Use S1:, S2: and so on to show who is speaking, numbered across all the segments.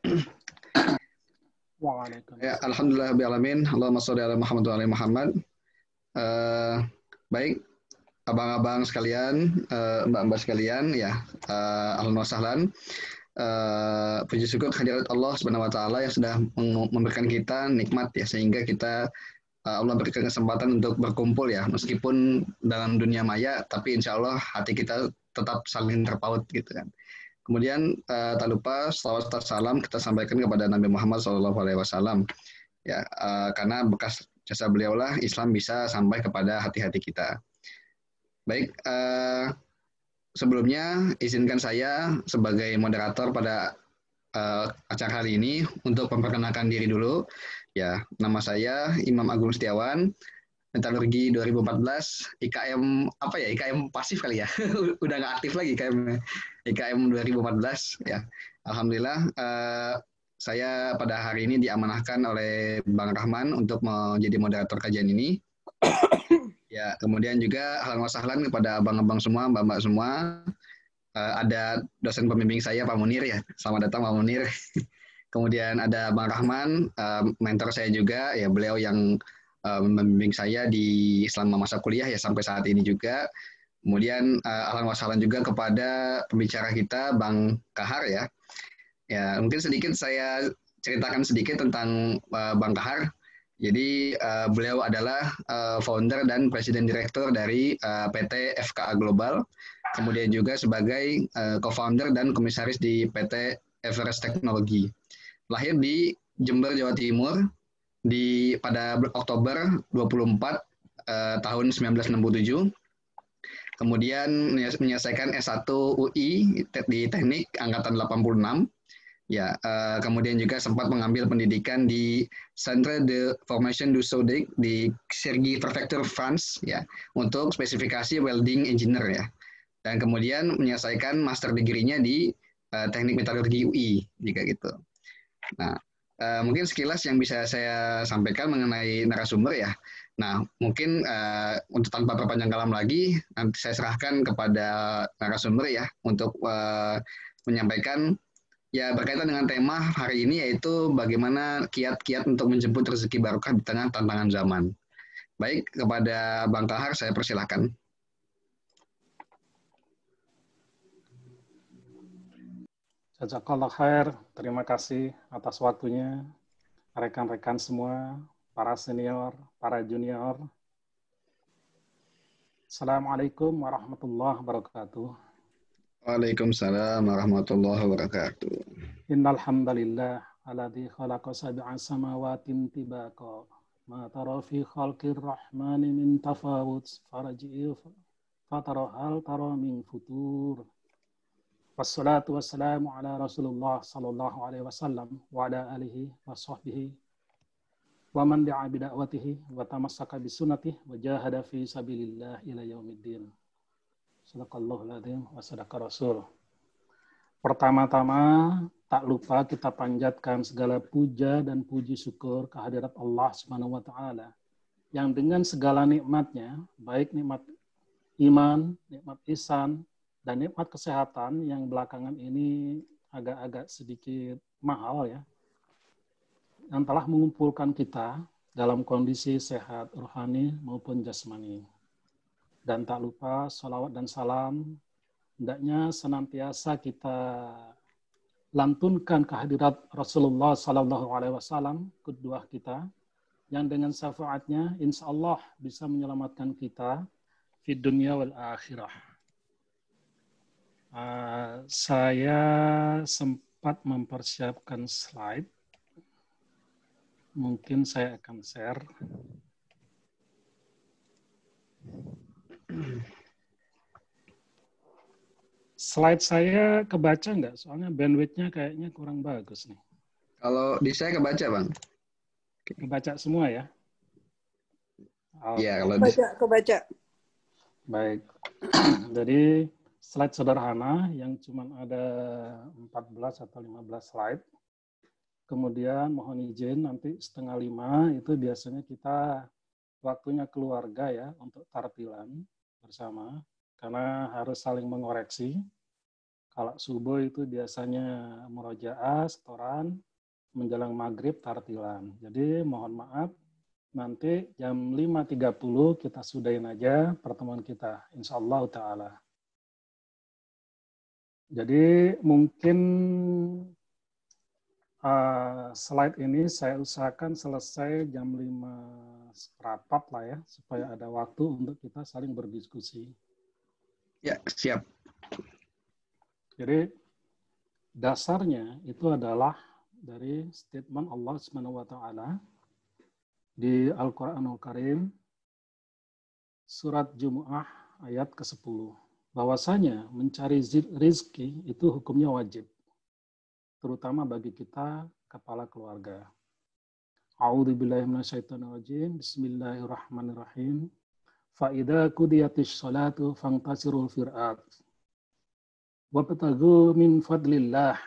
S1: Ya,
S2: Waalaikumsalam.
S1: alhamdulillah rabbil alamin. Allahumma sholli ala Muhammad wa ali Muhammad. Eh, baik, abang-abang sekalian, mbak-mbak sekalian, ya, ahlan wa sahlan. Puji syukur kehadirat Allah Subhanahu wa taala yang sudah memberikan kita nikmat ya, sehingga kita Allah berikan kesempatan untuk berkumpul ya, meskipun dalam dunia maya, tapi insya Allah hati kita tetap saling terpaut gitu kan. Kemudian tak lupa salawat serta salam kita sampaikan kepada Nabi Muhammad SAW ya, karena bekas jasa beliau lah Islam bisa sampai kepada hati-hati kita. Baik, sebelumnya izinkan saya sebagai moderator pada acara hari ini untuk memperkenalkan diri dulu. Ya, nama saya Imam Agung Setiawan, Metalurgi 2014, IKM apa ya? IKM pasif kali ya. Udah nggak aktif lagi IKM. IKM 2014 ya. Alhamdulillah saya pada hari ini diamanahkan oleh Bang Rahman untuk menjadi moderator kajian ini. Ya, kemudian juga ahlan wa sahlan kepada abang-abang semua, mbak-mbak semua. Ada dosen pembimbing saya Pak Munir ya. Selamat datang Pak Munir. Kemudian ada Bang Rahman, mentor saya juga ya, beliau yang membimbing saya di selama masa kuliah ya sampai saat ini juga. Kemudian ahlan wa sahlan juga kepada pembicara kita Bang Kahar ya. Ya, mungkin sedikit saya ceritakan sedikit tentang Bang Kahar. Jadi beliau adalah founder dan presiden direktur dari PT FKA Global, kemudian juga sebagai co-founder dan komisaris di PT Everest Technology. Lahir di Jember, Jawa Timur pada Oktober 24 tahun 1967. Kemudian menyelesaikan S1 UI di Teknik Angkatan 86. Ya, kemudian juga sempat mengambil pendidikan di Centre de Formation du Soudic di Cergy Prefecture, France, ya, untuk spesifikasi welding engineer ya. Dan kemudian menyelesaikan master degree-nya di Teknik Metalurgi UI, jika gitu. Nah, mungkin sekilas yang bisa saya sampaikan mengenai narasumber ya. Nah, mungkin untuk tanpa perpanjang kalam lagi, nanti saya serahkan kepada narasumber ya untuk menyampaikan ya berkaitan dengan tema hari ini, yaitu bagaimana kiat-kiat untuk menjemput rezeki barokah di tengah tantangan zaman. Baik, kepada Bang Kahar saya persilahkan.
S2: Jazakallah khair. Terima kasih atas waktunya. Rekan-rekan semua, para senior, para junior. Assalamualaikum warahmatullahi wabarakatuh.
S1: Waalaikumsalam warahmatullahi wabarakatuh.
S2: Innal hamdalillah alladzi khalaqa sab'a samawatin tibaqa. Ma tara fi khalqir rahmani min tafawut farji'u fatara hal tara min futur. Wassalatu wassalamu ala Rasulullah sallallahu alaihi wasallam wa ala alihi wa sahbihi wa man da'a bi da'watihi wa tamassaka bi sunnatihi wa jahada fi sabilillah ila yaumiddin. Sadaqallahul adzim wa sadaqa rasul. Pertama-tama tak lupa kita panjatkan segala puja dan puji syukur kehadirat Allah Subhanahu wa taala yang dengan segala nikmatnya, baik nikmat iman, nikmat ihsan, dan nikmat kesehatan yang belakangan ini agak-agak sedikit mahal ya, yang telah mengumpulkan kita dalam kondisi sehat rohani maupun jasmani. Dan tak lupa salawat dan salam hendaknya senantiasa kita lantunkan kehadirat Rasulullah Sallallahu Alaihi Wasallam, qudwah kita, yang dengan syafaatnya insya Allah bisa menyelamatkan kita di dunia wal akhirah. Saya sempat mempersiapkan slide. Mungkin saya akan share. Slide saya kebaca nggak? Soalnya bandwidth-nya kayaknya kurang bagus nih.
S1: Kalau di saya kebaca, Bang.
S2: Kebaca semua ya?
S1: Iya, kalau
S3: kebaca.
S2: Baik. Jadi slide sederhana yang cuma ada 14 atau 15 slide. Kemudian mohon izin nanti 4:30 itu biasanya kita waktunya keluarga ya untuk tartilan bersama karena harus saling mengoreksi. Kalau subuh itu biasanya murojaah, setoran, menjelang maghrib tartilan. Jadi mohon maaf, nanti jam 5.30 kita sudahin aja pertemuan kita, insya Allah ta'ala. Jadi mungkin slide ini saya usahakan selesai jam 5:15 lah ya, supaya ada waktu untuk kita saling berdiskusi.
S1: Ya, siap.
S2: Jadi dasarnya itu adalah dari statement Allah Subhanahu wa taala di Al-Qur'anul Karim surat Jumu'ah ayat ke-10. Bahwasanya mencari rizki itu hukumnya wajib, terutama bagi kita kepala keluarga. A'udzubillahi minasyaitonirrajim. Bismillahirrahmanirrahim. Fa idza qudiyatis sholatu fantashirul fil ardh wabtaghu min fadlillah.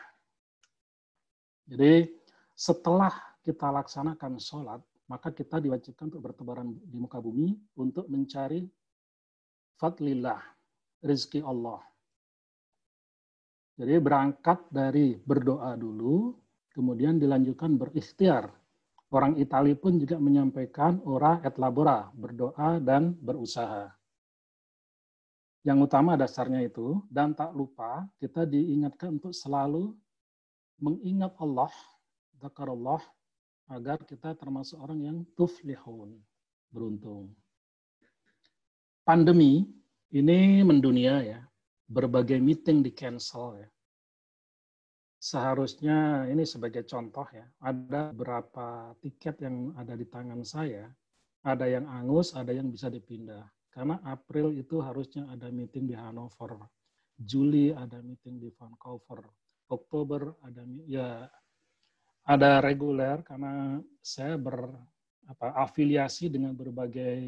S2: Jadi setelah kita laksanakan sholat, maka kita diwajibkan untuk bertebaran di muka bumi untuk mencari fadlillah, rezeki Allah. Jadi berangkat dari berdoa dulu, kemudian dilanjutkan berikhtiar. Orang Itali pun juga menyampaikan ora et labora, berdoa dan berusaha. Yang utama dasarnya itu, dan tak lupa kita diingatkan untuk selalu mengingat Allah, dzakarullah, agar kita termasuk orang yang tuflihun, beruntung. Pandemi ini mendunia ya, berbagai meeting di cancel ya. Seharusnya ini sebagai contoh ya, ada beberapa tiket yang ada di tangan saya, ada yang angus, ada yang bisa dipindah. Karena April itu harusnya ada meeting di Hanover, Juli ada meeting di Vancouver, Oktober ada reguler karena saya berafiliasi dengan berbagai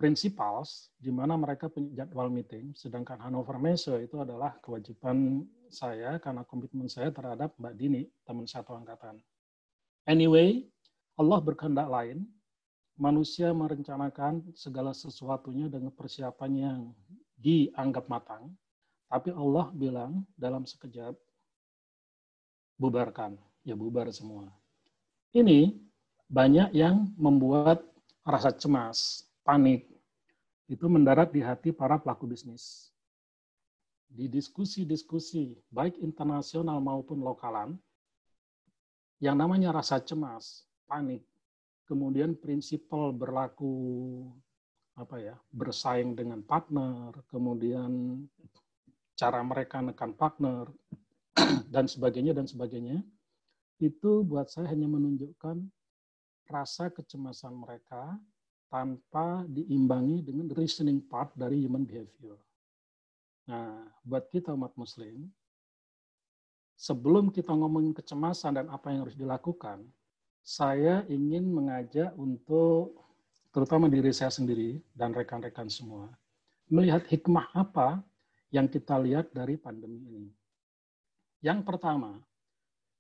S2: principals di mana mereka punya jadwal meeting, sedangkan Hanover Messe itu adalah kewajiban saya karena komitmen saya terhadap Mbak Dini, teman satu angkatan. Anyway, Allah berkehendak lain. Manusia merencanakan segala sesuatunya dengan persiapan yang dianggap matang, tapi Allah bilang dalam sekejap, bubarkan, ya bubar semua. Ini banyak yang membuat rasa cemas, panik, itu mendarat di hati para pelaku bisnis. Di diskusi-diskusi, baik internasional maupun lokalan, yang namanya rasa cemas, panik, kemudian prinsipal berlaku bersaing dengan partner, kemudian cara mereka nekan partner, dan sebagainya, itu buat saya hanya menunjukkan rasa kecemasan mereka tanpa diimbangi dengan reasoning part dari human behavior. Nah, buat kita umat muslim, sebelum kita ngomongin kecemasan dan apa yang harus dilakukan, saya ingin mengajak untuk, terutama diri saya sendiri dan rekan-rekan semua, melihat hikmah apa yang kita lihat dari pandemi ini. Yang pertama,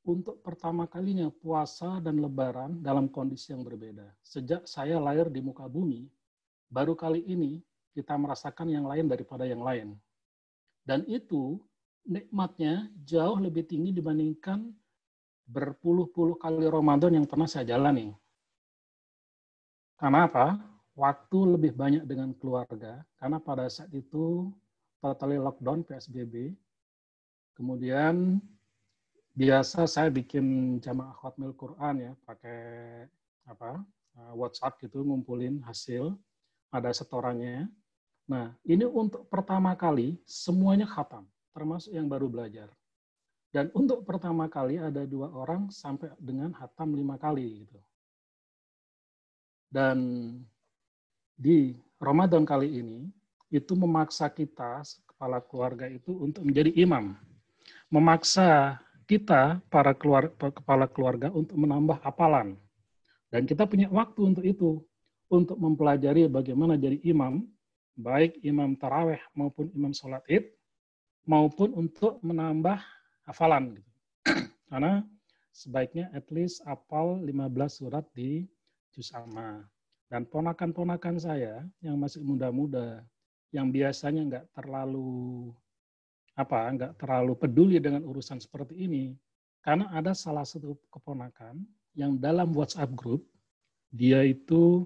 S2: untuk pertama kalinya puasa dan lebaran dalam kondisi yang berbeda. Sejak saya lahir di muka bumi, baru kali ini kita merasakan yang lain daripada yang lain. Dan itu nikmatnya jauh lebih tinggi dibandingkan berpuluh-puluh kali Ramadan yang pernah saya jalani. Karena apa? Waktu lebih banyak dengan keluarga, karena pada saat itu totally lockdown PSBB. Kemudian biasa saya bikin jamaah khatmil Quran ya, pakai WhatsApp gitu, ngumpulin hasil, ada setorannya. Nah, ini untuk pertama kali semuanya khatam, termasuk yang baru belajar. Dan untuk pertama kali ada 2 orang sampai dengan khatam 5 kali gitu. Dan di Ramadan kali ini itu memaksa kita kepala keluarga itu untuk menjadi imam. Memaksa kita para kepala keluarga untuk menambah hafalan. Dan kita punya waktu untuk itu, untuk mempelajari bagaimana jadi imam, baik imam taraweh maupun imam sholat id, maupun untuk menambah hafalan. Karena sebaiknya at least hafal 15 surat di juz amma. Dan ponakan-ponakan saya yang masih muda-muda, yang biasanya nggak terlalu peduli dengan urusan seperti ini, karena ada salah satu keponakan yang dalam WhatsApp group, dia itu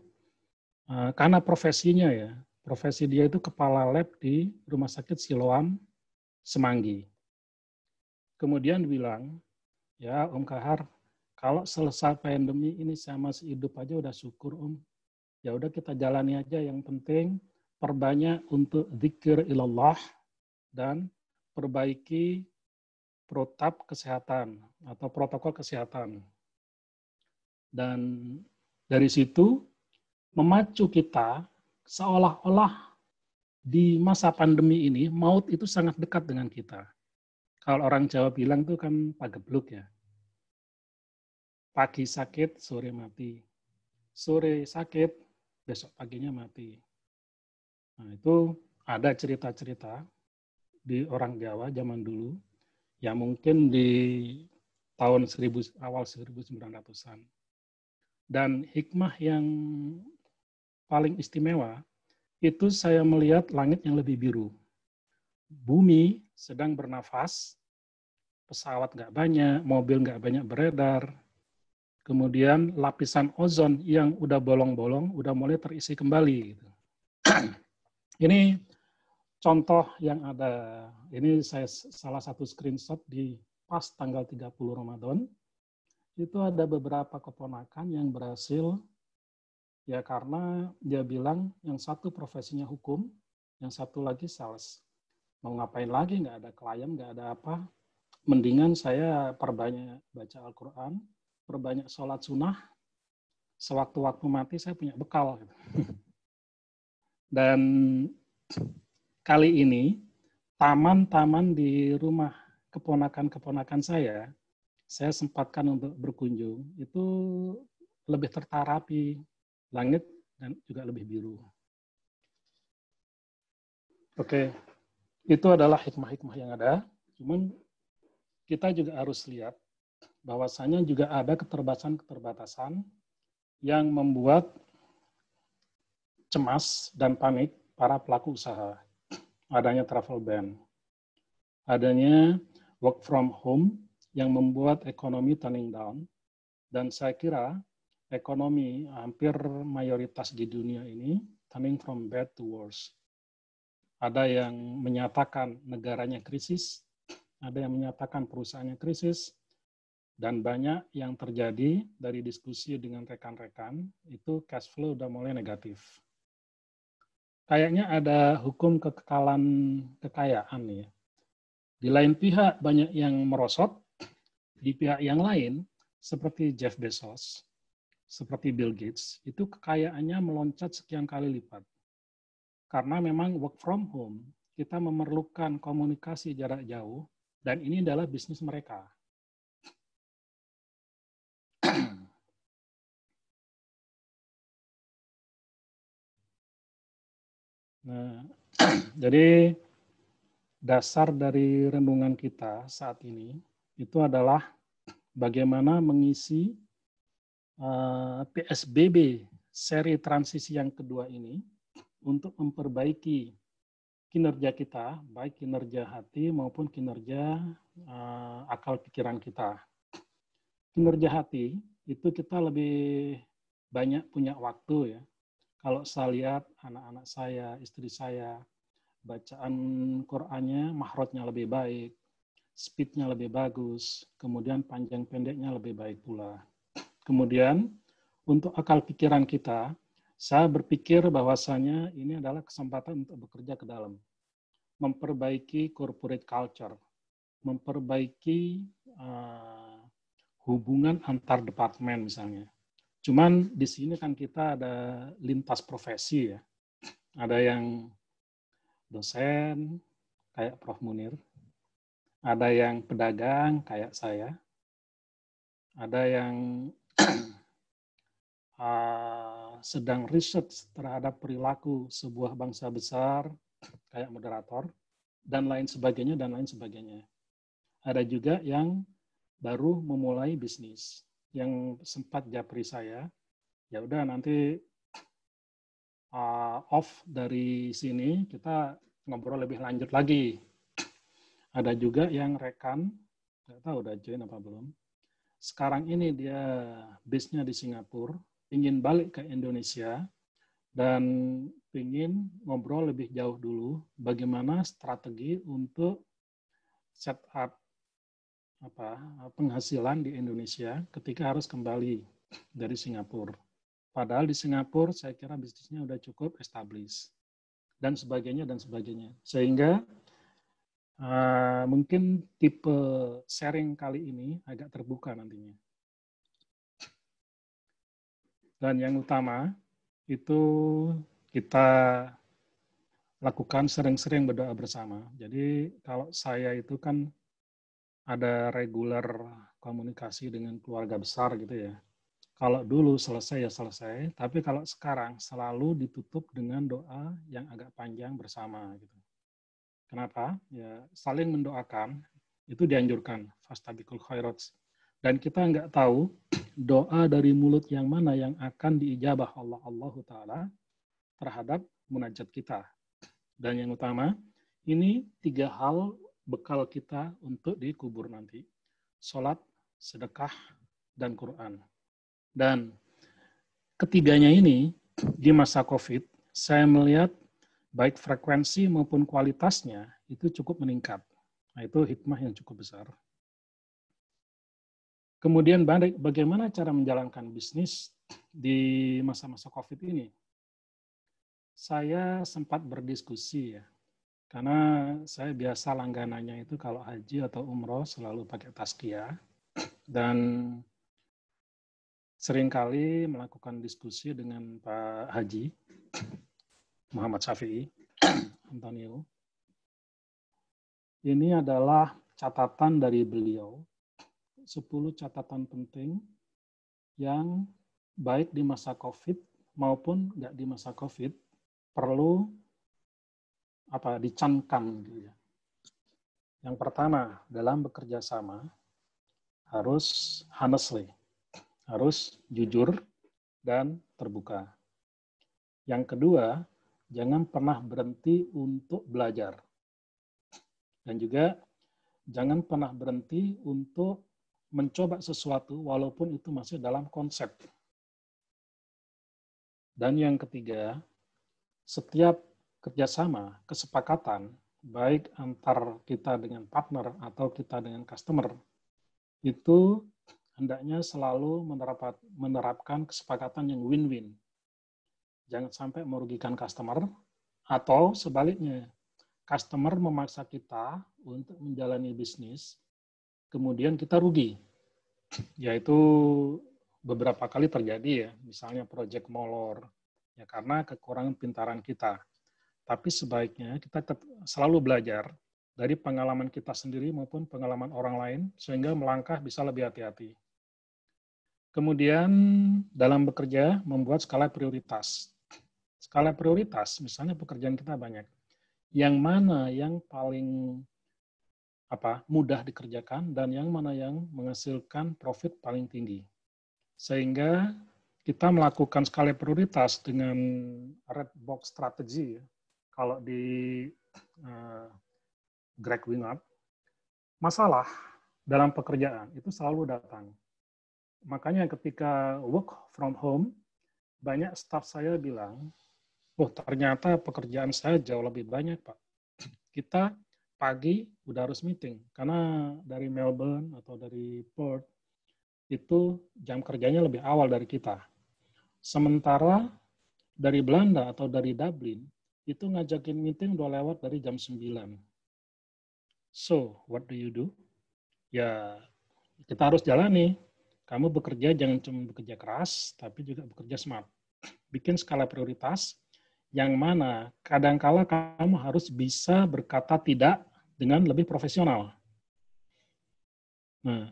S2: karena profesinya ya, profesi dia itu kepala lab di Rumah Sakit Siloam Semanggi. Kemudian bilang, ya Om Kahar, kalau selesai pandemi ini saya masih hidup aja udah syukur Om. Ya udah kita jalani aja, yang penting perbanyak untuk zikir ilallah dan perbaiki protap kesehatan atau protokol kesehatan. Dan dari situ memacu kita seolah-olah di masa pandemi ini maut itu sangat dekat dengan kita. Kalau orang Jawa bilang tuh kan pagebluk ya. Pagi sakit, sore mati. Sore sakit, besok paginya mati. Nah, itu ada cerita-cerita di orang Jawa zaman dulu yang mungkin di tahun awal 1900-an. Dan hikmah yang paling istimewa itu saya melihat langit yang lebih biru. Bumi sedang bernafas, pesawat nggak banyak, mobil nggak banyak beredar, kemudian lapisan ozon yang udah bolong-bolong udah mulai terisi kembali. Ini contoh yang ada, ini saya salah satu screenshot di pas tanggal 30 Ramadan, itu ada beberapa keponakan yang berhasil, ya karena dia bilang yang satu profesinya hukum, yang satu lagi sales. Mau ngapain lagi, nggak ada klien, nggak ada apa, mendingan saya perbanyak baca Al-Quran, perbanyak sholat sunnah, sewaktu-waktu mati saya punya bekal. Dan kali ini, taman-taman di rumah keponakan-keponakan saya sempatkan untuk berkunjung, itu lebih tertarapi langit dan juga lebih biru. Oke, itu adalah hikmah-hikmah yang ada. Cuman kita juga harus lihat bahwasanya juga ada keterbatasan-keterbatasan yang membuat cemas dan panik para pelaku usaha. Adanya travel ban, adanya work from home yang membuat ekonomi turning down, dan saya kira ekonomi hampir mayoritas di dunia ini turning from bad to worse. Ada yang menyatakan negaranya krisis, ada yang menyatakan perusahaannya krisis, dan banyak yang terjadi dari diskusi dengan rekan-rekan, itu cash flow udah mulai negatif. Kayaknya ada hukum kekekalan kekayaan ya. Di lain pihak banyak yang merosot, di pihak yang lain seperti Jeff Bezos, seperti Bill Gates, itu kekayaannya meloncat sekian kali lipat. Karena memang work from home, kita memerlukan komunikasi jarak jauh, dan ini adalah bisnis mereka. Nah, jadi dasar dari renungan kita saat ini itu adalah bagaimana mengisi PSBB seri transisi yang kedua ini untuk memperbaiki kinerja kita, baik kinerja hati maupun kinerja akal pikiran kita. Kinerja hati itu kita lebih banyak punya waktu ya. Kalau saya lihat anak-anak saya, istri saya, bacaan Qur'annya, mahrotnya lebih baik, speednya lebih bagus, kemudian panjang pendeknya lebih baik pula. Kemudian untuk akal pikiran kita, saya berpikir bahwasanya ini adalah kesempatan untuk bekerja ke dalam, memperbaiki corporate culture, memperbaiki hubungan antar departemen misalnya. Cuman di sini kan kita ada lintas profesi ya. Ada yang dosen kayak Prof. Munir, ada yang pedagang kayak saya, ada yang sedang riset terhadap perilaku sebuah bangsa besar kayak moderator, dan lain sebagainya, dan lain sebagainya. Ada juga yang baru memulai bisnis, yang sempat japri saya, ya udah nanti off dari sini, kita ngobrol lebih lanjut lagi. Ada juga yang rekan, nggak tahu udah join apa belum. Sekarang ini dia base-nya di Singapura, ingin balik ke Indonesia, dan ingin ngobrol lebih jauh dulu bagaimana strategi untuk setup penghasilan di Indonesia ketika harus kembali dari Singapura. Padahal di Singapura saya kira bisnisnya udah cukup established dan sebagainya dan sebagainya. Sehingga mungkin tipe sharing kali ini agak terbuka nantinya. Dan yang utama itu kita lakukan sering-sering berdoa bersama. Jadi kalau saya itu kan ada regular komunikasi dengan keluarga besar gitu ya. Kalau dulu selesai ya selesai, tapi kalau sekarang selalu ditutup dengan doa yang agak panjang bersama gitu. Kenapa? Ya saling mendoakan itu dianjurkan, fastabiqul khairat. Dan kita nggak tahu doa dari mulut yang mana yang akan diijabah Allah Ta'ala terhadap munajat kita. Dan yang utama, ini 3 hal bekal kita untuk dikubur nanti. Salat, sedekah, dan Quran. Dan ketiganya ini di masa COVID, saya melihat baik frekuensi maupun kualitasnya itu cukup meningkat. Nah, itu hikmah yang cukup besar. Kemudian bagaimana cara menjalankan bisnis di masa-masa COVID ini? Saya sempat berdiskusi ya, karena saya biasa langganannya itu kalau haji atau umroh selalu pakai tazkiyah, dan seringkali melakukan diskusi dengan Pak Haji Muhammad Syafi'i, Antonio. Ini adalah catatan dari beliau, 10 catatan penting yang baik di masa COVID maupun nggak di masa COVID perlu dicamkan gitu ya. Yang pertama, dalam bekerja sama harus honestly, harus jujur dan terbuka. Yang kedua, jangan pernah berhenti untuk belajar. Dan juga jangan pernah berhenti untuk mencoba sesuatu walaupun itu masih dalam konsep. Dan yang ketiga, setiap kerjasama, kesepakatan, baik antar kita dengan partner atau kita dengan customer, itu hendaknya selalu menerapkan kesepakatan yang win-win. Jangan sampai merugikan customer, atau sebaliknya, customer memaksa kita untuk menjalani bisnis, kemudian kita rugi. Yaitu beberapa kali terjadi ya, misalnya project molor, ya karena kekurangan pintaran kita. Tapi sebaiknya kita selalu belajar dari pengalaman kita sendiri maupun pengalaman orang lain, sehingga melangkah bisa lebih hati-hati. Kemudian dalam bekerja, membuat skala prioritas. Skala prioritas, misalnya pekerjaan kita banyak. Yang mana yang paling mudah dikerjakan dan yang mana yang menghasilkan profit paling tinggi. Sehingga kita melakukan skala prioritas dengan red box strategy. Kalau di Greg Winard, masalah dalam pekerjaan itu selalu datang. Makanya ketika work from home, banyak staff saya bilang, ternyata pekerjaan saya jauh lebih banyak, Pak. Kita pagi udah harus meeting, karena dari Melbourne atau dari Perth, itu jam kerjanya lebih awal dari kita. Sementara dari Belanda atau dari Dublin, itu ngajakin meeting udah lewat dari jam 9. So, what do you do? Ya, kita harus jalani. Kamu bekerja jangan cuma bekerja keras, tapi juga bekerja smart. Bikin skala prioritas, yang mana kadangkala kamu harus bisa berkata tidak dengan lebih profesional. Nah,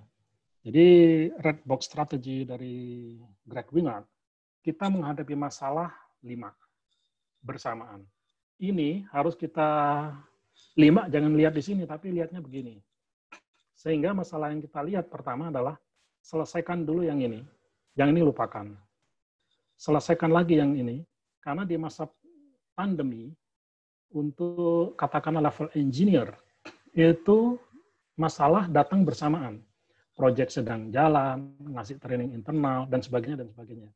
S2: jadi red box strategy dari Greg Winard, kita menghadapi masalah 5 bersamaan. Ini harus kita 5 jangan lihat di sini, tapi lihatnya begini. Sehingga masalah yang kita lihat pertama adalah selesaikan dulu yang ini lupakan. Selesaikan lagi yang ini, Karena di masa pandemi, untuk katakanlah level engineer, itu masalah datang bersamaan. Project sedang jalan, ngasih training internal, dan sebagainya, dan sebagainya.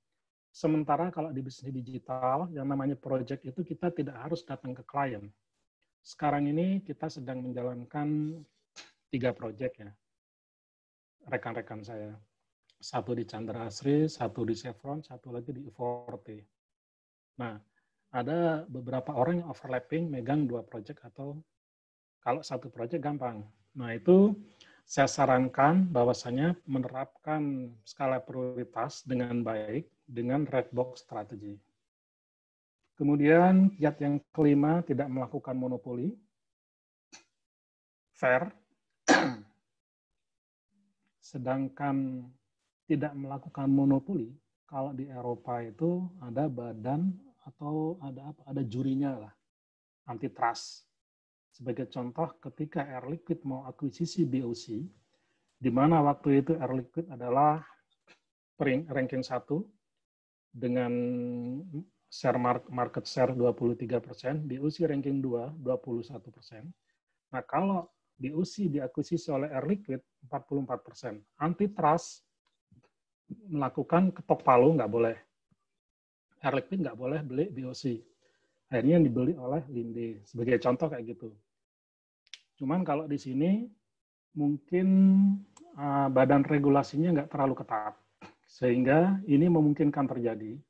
S2: Sementara kalau di bisnis digital, yang namanya project itu kita tidak harus datang ke klien. Sekarang ini kita sedang menjalankan 3 project ya, rekan-rekan saya. Satu di Chandra Asri, satu di Chevron, satu lagi di Forte. Nah, ada beberapa orang yang overlapping megang 2 project atau kalau satu project gampang. Nah, itu saya sarankan bahwasanya menerapkan skala prioritas dengan baik dengan red box strategi. Kemudian kiat yang kelima, tidak melakukan monopoli. Fair. Sedangkan tidak melakukan monopoli, kalau di Eropa itu ada badan atau ada jurinya lah, antitrust. Sebagai contoh, ketika Air Liquide mau akuisisi BOC, di mana waktu itu Air Liquide adalah ranking 1 dengan market share 23%, BOC ranking 2, 21%. Nah, kalau BOC diakuisisi oleh Air Liquide 44%. Antitrust melakukan ketok palu, nggak boleh. Air Liquide nggak boleh beli BOC. Akhirnya yang dibeli oleh Linde. Sebagai contoh kayak gitu. Cuman kalau di sini mungkin badan regulasinya nggak terlalu ketat. Sehingga ini memungkinkan terjadi.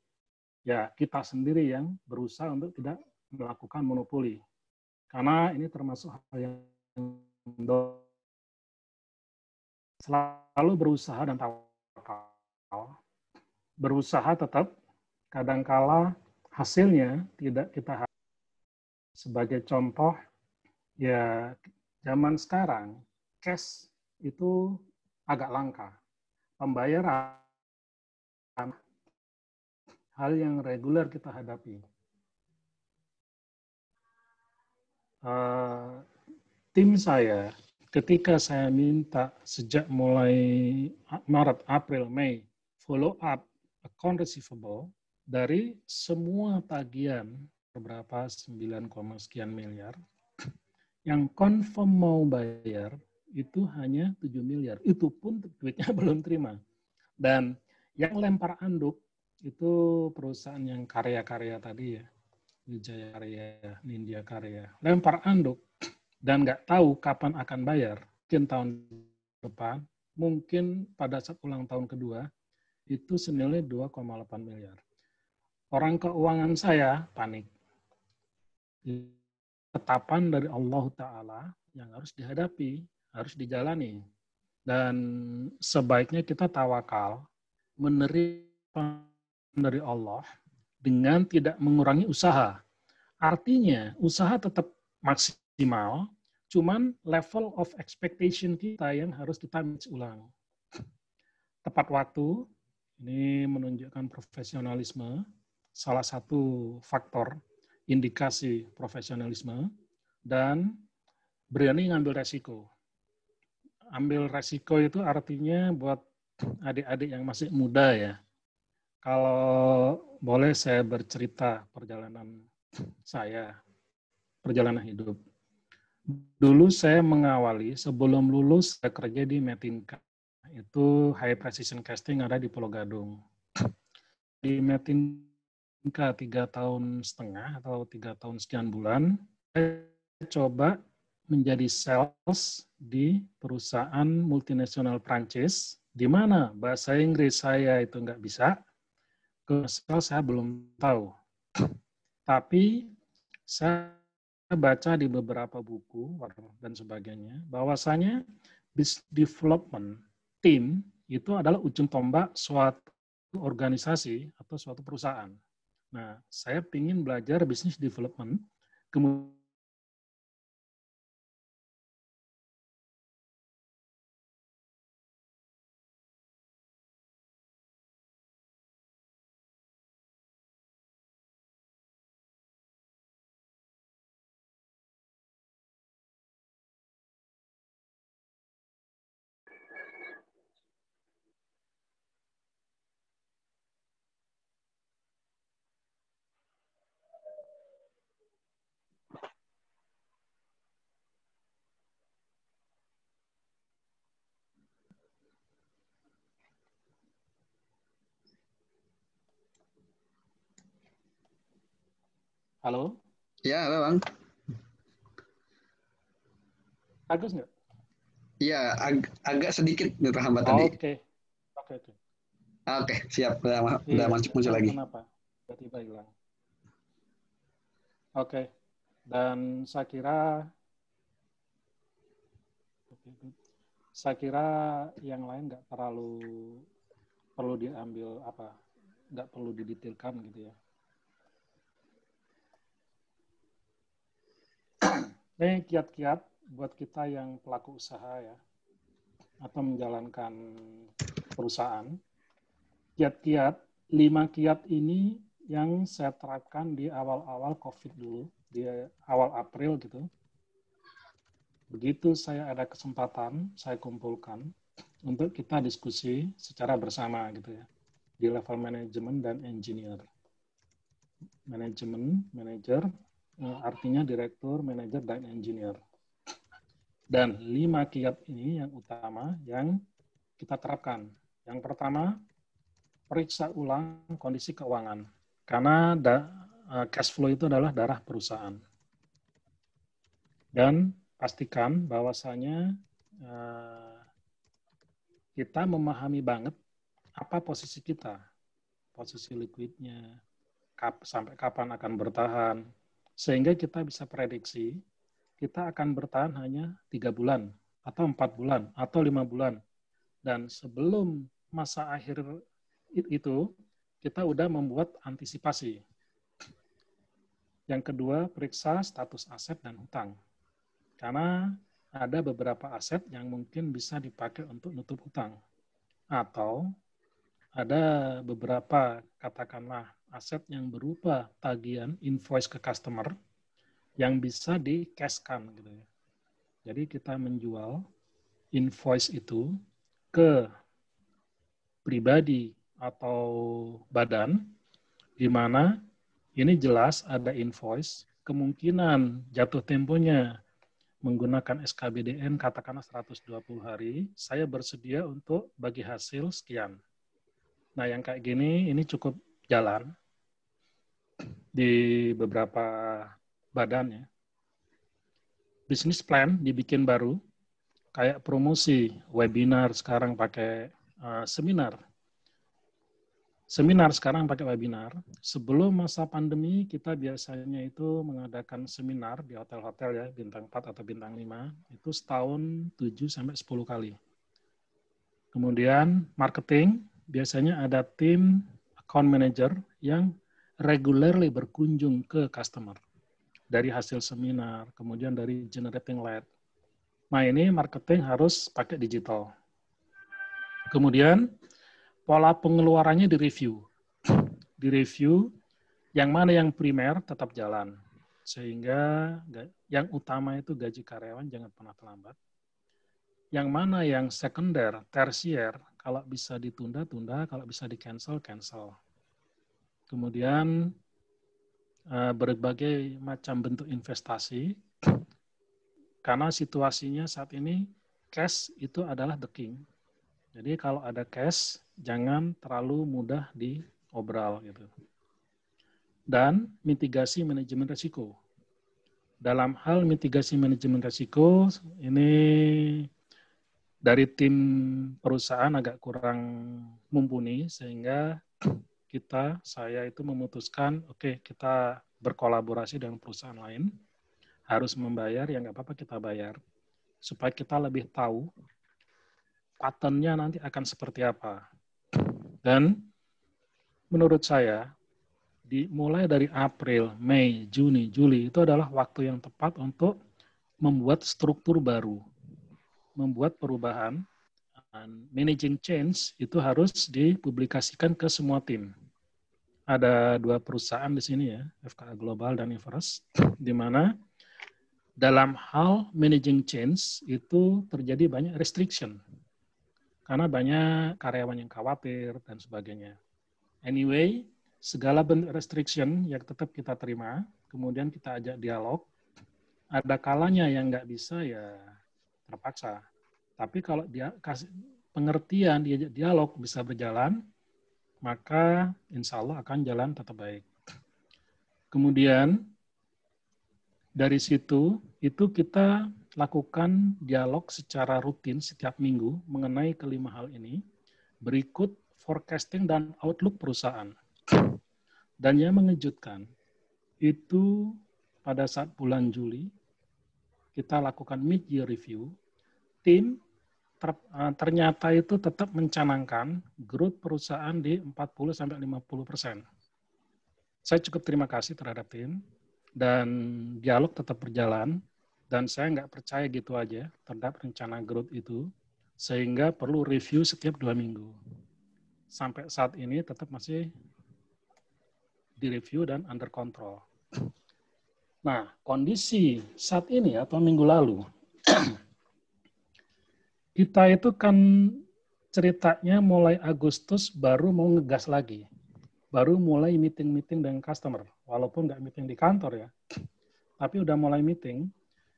S2: Ya, kita sendiri yang berusaha untuk tidak melakukan monopoli. Karena ini termasuk hal yang selalu berusaha dan tawakal. Berusaha tetap, kadangkala hasilnya tidak kita harapkan. Sebagai contoh, ya zaman sekarang, cash itu agak langka. Pembayaran hal yang reguler kita hadapi. Tim saya, ketika saya minta sejak mulai Maret, April, Mei, follow up account receivable dari semua tagihan beberapa 9, sekian miliar, yang confirm mau bayar itu hanya 7 miliar. Itu pun duitnya belum terima. Dan yang lempar anduk itu perusahaan yang karya-karya tadi ya, Wijaya Karya, Nindya Karya, lempar anduk dan nggak tahu kapan akan bayar, mungkin tahun depan, mungkin pada saat ulang tahun kedua, itu senilai 2,8 miliar. Orang keuangan saya panik. Ketetapan dari Allah Ta'ala yang harus dihadapi, harus dijalani. Dan sebaiknya kita tawakal, menerima dari Allah dengan tidak mengurangi usaha. Artinya, usaha tetap maksimal, cuman level of expectation kita yang harus kita manage ulang. Tepat waktu, ini menunjukkan profesionalisme, salah satu faktor indikasi profesionalisme, dan berani ngambil resiko. Ambil resiko itu artinya buat adik-adik yang masih muda ya. Kalau boleh saya bercerita perjalanan saya, perjalanan hidup. Dulu saya mengawali, sebelum lulus saya kerja di Metinka. Itu high precision casting ada di Pulau Gadung. Di Metinka 3,5 tahun atau 3 tahun sekian bulan, saya coba menjadi sales di perusahaan multinasional Prancis, di mana bahasa Inggris saya itu nggak bisa, saya belum tahu. Tapi saya baca di beberapa buku dan sebagainya, bahwasanya business development team itu adalah ujung tombak suatu organisasi atau suatu perusahaan. Nah, saya ingin belajar business development, kemudian Halo?
S1: Ya, halo Bang.
S2: Bagus nggak?
S1: Iya, agak sedikit terhambat tadi.
S2: Oke. Oke, oke.
S1: Oke, siap. Udah
S2: Iya,
S1: muncul
S2: nggak tahu
S1: lagi.
S2: kenapa. Tiba-tiba hilang. Oke. Dan saya kira yang lain nggak terlalu perlu diambil nggak perlu didetailkan gitu ya. Ini kiat-kiat buat kita yang pelaku usaha ya, atau menjalankan perusahaan. Kiat-kiat, 5 kiat ini yang saya terapkan di awal-awal COVID dulu, di awal April gitu. Begitu saya ada kesempatan, saya kumpulkan untuk kita diskusi secara bersama gitu ya, di level manajemen dan engineer. Manajemen, manajer, artinya direktur, manajer, dan engineer. Dan 5 kiat ini yang utama yang kita terapkan. Yang pertama, periksa ulang kondisi keuangan. Karena cash flow itu adalah darah perusahaan. Dan pastikan bahwasanya kita memahami banget apa posisi kita. Posisi liquidnya, sampai kapan akan bertahan. Sehingga kita bisa prediksi, kita akan bertahan hanya 3 bulan, atau 4 bulan, atau 5 bulan. Dan sebelum masa akhir itu, kita udah membuat antisipasi. Yang kedua, periksa status aset dan hutang. Karena ada beberapa aset yang mungkin bisa dipakai untuk nutup hutang. Atau ada beberapa, katakanlah, aset yang berupa tagihan invoice ke customer yang bisa di-cash-kan. Gitu ya. Jadi kita menjual invoice itu ke pribadi atau badan, di mana ini jelas ada invoice, kemungkinan jatuh temponya menggunakan SKBDN katakanlah 120 hari, saya bersedia untuk bagi hasil sekian. Nah, yang kayak gini ini cukup jalan di beberapa badan ya. Business plan dibikin baru, kayak promosi, webinar sekarang pakai seminar. Seminar sekarang pakai webinar. Sebelum masa pandemi, kita biasanya itu mengadakan seminar di hotel-hotel ya, bintang 4 atau bintang 5, itu setahun 7-10 kali. Kemudian marketing, biasanya ada tim account manager yang regularly berkunjung ke customer. Dari hasil seminar, kemudian dari generating lead. Nah ini marketing harus pakai digital. Kemudian pola pengeluarannya direview. Direview yang mana yang primer tetap jalan. Sehingga yang utama itu gaji karyawan jangan pernah terlambat. Yang mana yang sekunder, tersier, kalau bisa ditunda-tunda, kalau bisa di-cancel, cancel. Kemudian berbagai macam bentuk investasi, karena situasinya saat ini cash itu adalah the king. Jadi kalau ada cash, jangan terlalu mudah diobral gitu. Dan mitigasi manajemen risiko. Dalam hal mitigasi manajemen risiko, ini dari tim perusahaan agak kurang mumpuni, sehingga saya itu memutuskan, oke, kita berkolaborasi dengan perusahaan lain, harus membayar, ya nggak apa-apa kita bayar, supaya kita lebih tahu pattern-nya nanti akan seperti apa. Dan menurut saya, mulai dari April, Mei, Juni, Juli, itu adalah waktu yang tepat untuk membuat struktur baru, membuat perubahan. Managing change itu harus dipublikasikan ke semua tim. Ada 2 perusahaan di sini ya, FKA Global dan Everest, di mana dalam hal managing change itu terjadi banyak restriction. Karena banyak karyawan yang khawatir dan sebagainya. Anyway, segala bentuk restriction yang tetap kita terima, kemudian kita ajak dialog. Ada kalanya yang nggak bisa ya terpaksa. Tapi kalau dia kasih pengertian, diajak dialog bisa berjalan, maka insya Allah akan jalan tetap baik. Kemudian dari situ itu kita lakukan dialog secara rutin setiap minggu mengenai kelima hal ini. Berikut forecasting dan outlook perusahaan. Dan yang mengejutkan, itu pada saat bulan Juli, kita lakukan mid-year review, tim ternyata itu tetap mencanangkan growth perusahaan di 40-50%. Saya cukup terima kasih terhadap tim, dan dialog tetap berjalan, dan saya nggak percaya gitu aja terhadap rencana growth itu, sehingga perlu review setiap 2 minggu. Sampai saat ini tetap masih direview dan under control. Nah, kondisi saat ini atau minggu lalu, kita itu kan ceritanya mulai Agustus baru mau ngegas lagi. Baru mulai meeting-meeting dengan customer. Walaupun nggak meeting di kantor ya. Tapi udah mulai meeting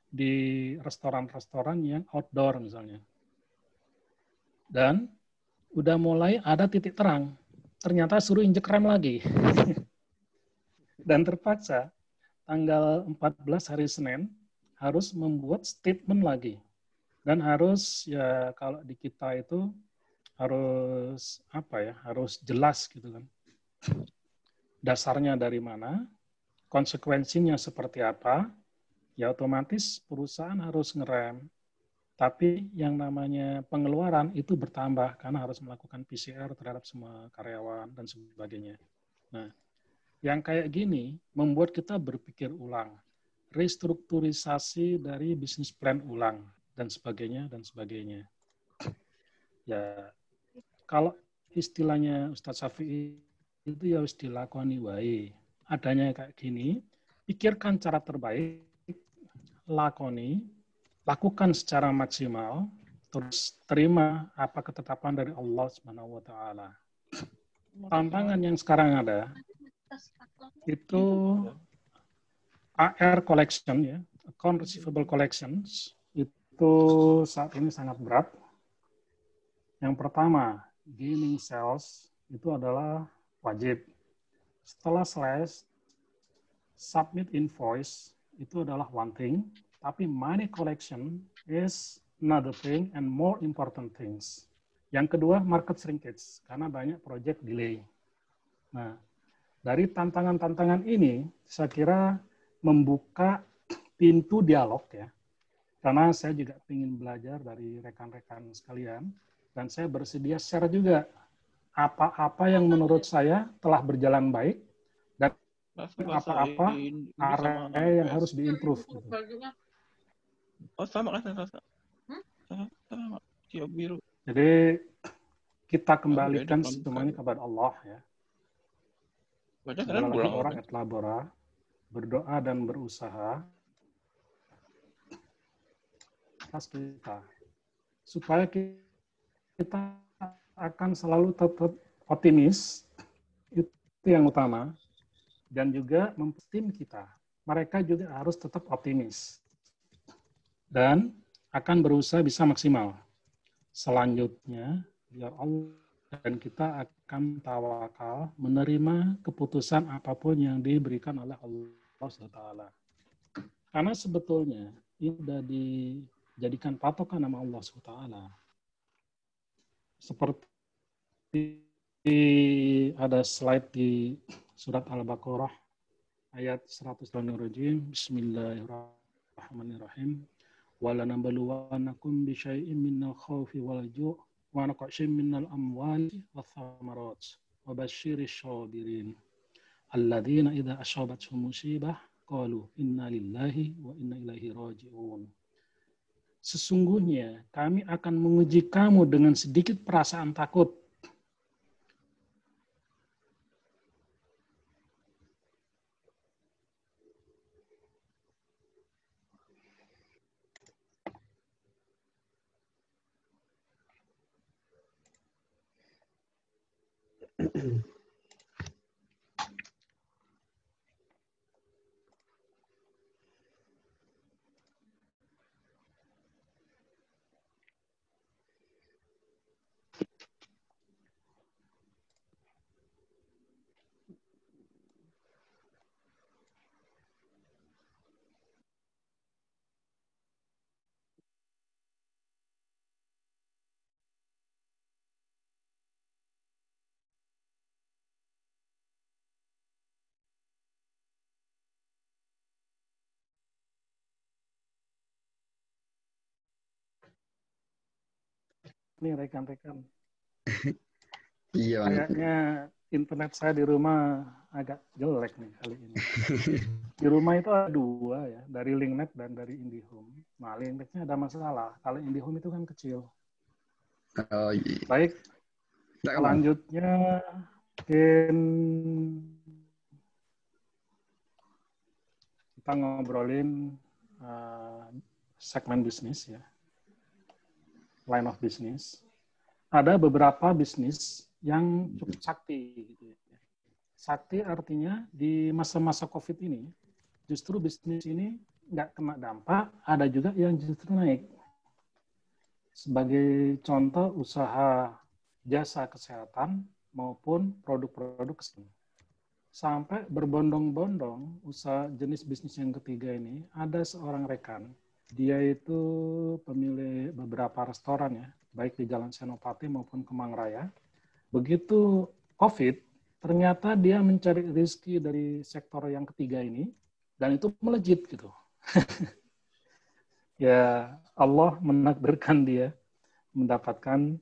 S2: di restoran-restoran yang outdoor misalnya. Dan udah mulai ada titik terang. Ternyata suruh injek rem lagi. Dan terpaksa tanggal 14 hari Senin harus membuat statement lagi. Dan harus ya kalau di kita itu harus apa ya, harus jelas gitu kan. Dasarnya dari mana, konsekuensinya seperti apa, ya otomatis perusahaan harus ngerem. Tapi yang namanya pengeluaran itu bertambah karena harus melakukan PCR terhadap semua karyawan dan sebagainya. Nah, yang kayak gini membuat kita berpikir ulang, restrukturisasi dari bisnis plan ulang, dan sebagainya, dan sebagainya. Ya, kalau istilahnya Ustadz Syafi'i itu ya harus dilakoni wae. Adanya kayak gini, pikirkan cara terbaik, lakoni, lakukan secara maksimal, terus terima apa ketetapan dari Allah Subhanahu wa taala. Tantangan yang sekarang ada itu AR collection ya, account receivable collections itu saat ini sangat berat. Yang pertama, gaining sales itu adalah wajib. Setelah slash, submit invoice itu adalah one thing, tapi money collection is another thing and more important things. Yang kedua, market shrinkage, karena banyak project delay. Nah, dari tantangan-tantangan ini, saya kira membuka pintu dialog ya, karena saya juga ingin belajar dari rekan-rekan sekalian, dan saya bersedia share juga apa-apa yang menurut saya telah berjalan baik, dan apa-apa area yang harus diimprove. Gitu.
S3: Oh sama kan rasa. Sama. Siap biru.
S2: Jadi kita kembalikan semuanya kepada Allah ya. Segala labora et labora, berdoa dan berusaha atas kita, supaya kita akan selalu tetap optimis, itu yang utama, dan juga tim kita. Mereka juga harus tetap optimis dan akan berusaha bisa maksimal. Selanjutnya, biar Allah dan kita akan tawakal menerima keputusan apapun yang diberikan oleh Allah SWT. Karena sebetulnya ini sudah dijadikan patokan nama Allah SWT. Seperti ada slide di surat Al-Baqarah ayat 100 Bismillahirrahmanirrahim. وَلَنَبْلُوَنَّكُمْ بِشَيْءٍ مِّنَ الْخَوْفِ وَالْجُوعِ وَنَقْصٍ مِّنَ الْأَمْوَالِ وَالثَّمَرَاتِ وَبَشِّرِ الصَّابِرِينَ الَّذِينَ إِذَا أَصَابَتْهُم مُّصِيبَةٌ قَالُوا إِنَّا لِلَّهِ وَإِنَّا إِلَيْهِ رَاجِعُونَ. Sesungguhnya kami akan menguji kamu dengan sedikit perasaan takut. nih rekan-rekan.
S1: Iya banget.
S2: Kayaknya internet saya di rumah agak jelek nih kali ini. Di rumah itu ada dua ya, dari Linknet dan dari IndiHome. Nah, Linknetnya ada masalah. Kalau IndiHome itu kan kecil.
S1: Oh, iya.
S2: Baik,
S1: Nggak, Bang.
S2: selanjutnya mungkin kita ngobrolin segmen bisnis ya, line of business. Ada beberapa bisnis yang cukup sakti gitu ya. Sakti artinya di masa-masa COVID ini justru bisnis ini nggak kena dampak, ada juga yang justru naik. Sebagai contoh usaha jasa kesehatan maupun produk-produk kesehatan. Sampai berbondong-bondong usaha jenis bisnis yang ketiga ini, ada seorang rekan, dia itu pemilik beberapa restoran ya, baik di Jalan Senopati maupun Kemang Raya. Begitu COVID, ternyata dia mencari rezeki dari sektor yang ketiga ini, dan itu melejit gitu. Ya, Allah menakdirkan dia mendapatkan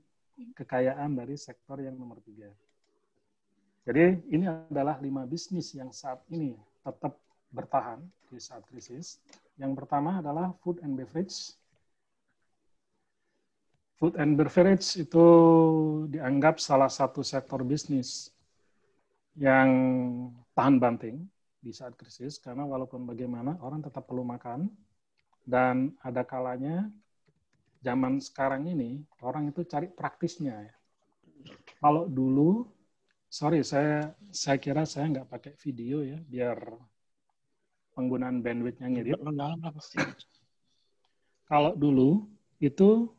S2: kekayaan dari sektor yang nomor 3. Jadi ini adalah 5 bisnis yang saat ini tetap bertahan di saat krisis. Yang pertama adalah food and beverage. Food and beverage itu dianggap salah satu sektor bisnis yang tahan banting di saat krisis, karena walaupun bagaimana orang tetap perlu makan, dan ada kalanya zaman sekarang ini orang itu cari praktisnya. Kalau dulu, sorry saya kira saya nggak pakai video ya, biar penggunaan bandwidth-nya ngirit. Kalau dulu itu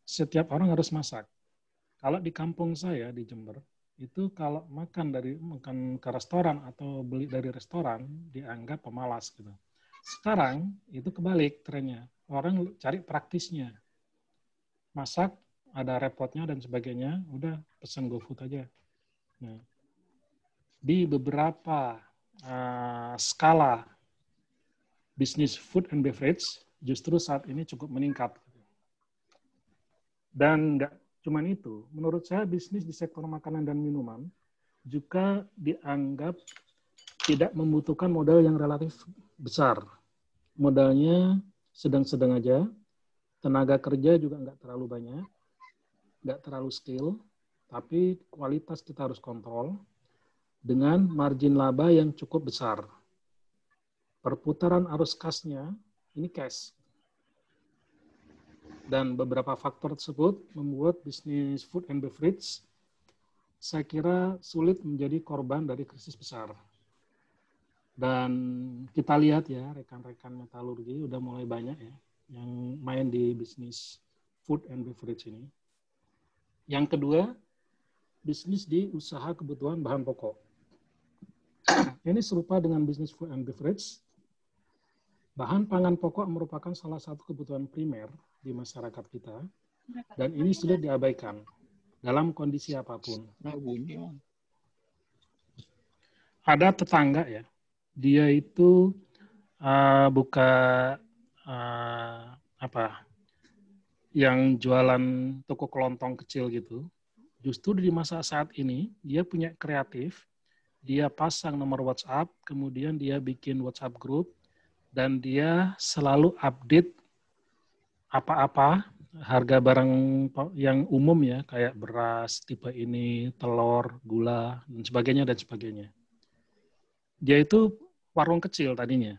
S2: setiap orang harus masak. Kalau di kampung saya di Jember, itu kalau makan ke restoran atau beli dari restoran dianggap pemalas gitu. Sekarang itu kebalik trennya. Orang cari praktisnya. Masak, ada repotnya dan sebagainya, udah pesan GoFood aja. Nah, di beberapa skala bisnis food and beverage justru saat ini cukup meningkat. Dan nggak cuman itu, menurut saya bisnis di sektor makanan dan minuman juga dianggap tidak membutuhkan modal yang relatif besar. Modalnya sedang-sedang aja, tenaga kerja juga nggak terlalu banyak, nggak terlalu skill, tapi kualitas kita harus kontrol dengan margin laba yang cukup besar. Perputaran arus kasnya ini cash. Dan beberapa faktor tersebut membuat bisnis food and beverage saya kira sulit menjadi korban dari krisis besar. Dan kita lihat ya, rekan-rekan metalurgi udah mulai banyak ya yang main di bisnis food and beverage ini. Yang kedua, bisnis di usaha kebutuhan bahan pokok. Ini serupa dengan bisnis food and beverage. Bahan pangan pokok merupakan salah satu kebutuhan primer di masyarakat kita, dan ini sulit diabaikan dalam kondisi apapun. Ada tetangga ya, dia itu buka yang jualan toko kelontong kecil gitu. Justru di masa saat ini dia punya kreatif, dia pasang nomor WhatsApp, kemudian dia bikin WhatsApp group, dan dia selalu update apa-apa harga barang yang umum ya, kayak beras tipe ini, telur, gula, dan sebagainya. Dia itu warung kecil tadinya.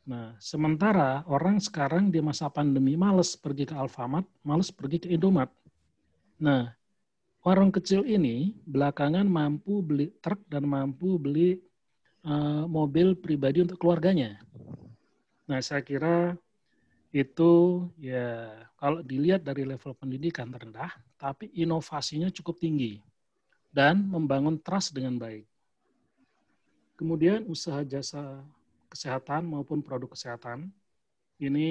S2: Nah, sementara orang sekarang di masa pandemi males pergi ke Alfamart, males pergi ke Indomaret. Nah, warung kecil ini belakangan mampu beli truk dan mampu beli mobil pribadi untuk keluarganya. Nah, saya kira itu ya kalau dilihat dari level pendidikan terendah, tapi inovasinya cukup tinggi dan membangun trust dengan baik. Kemudian usaha jasa kesehatan maupun produk kesehatan, ini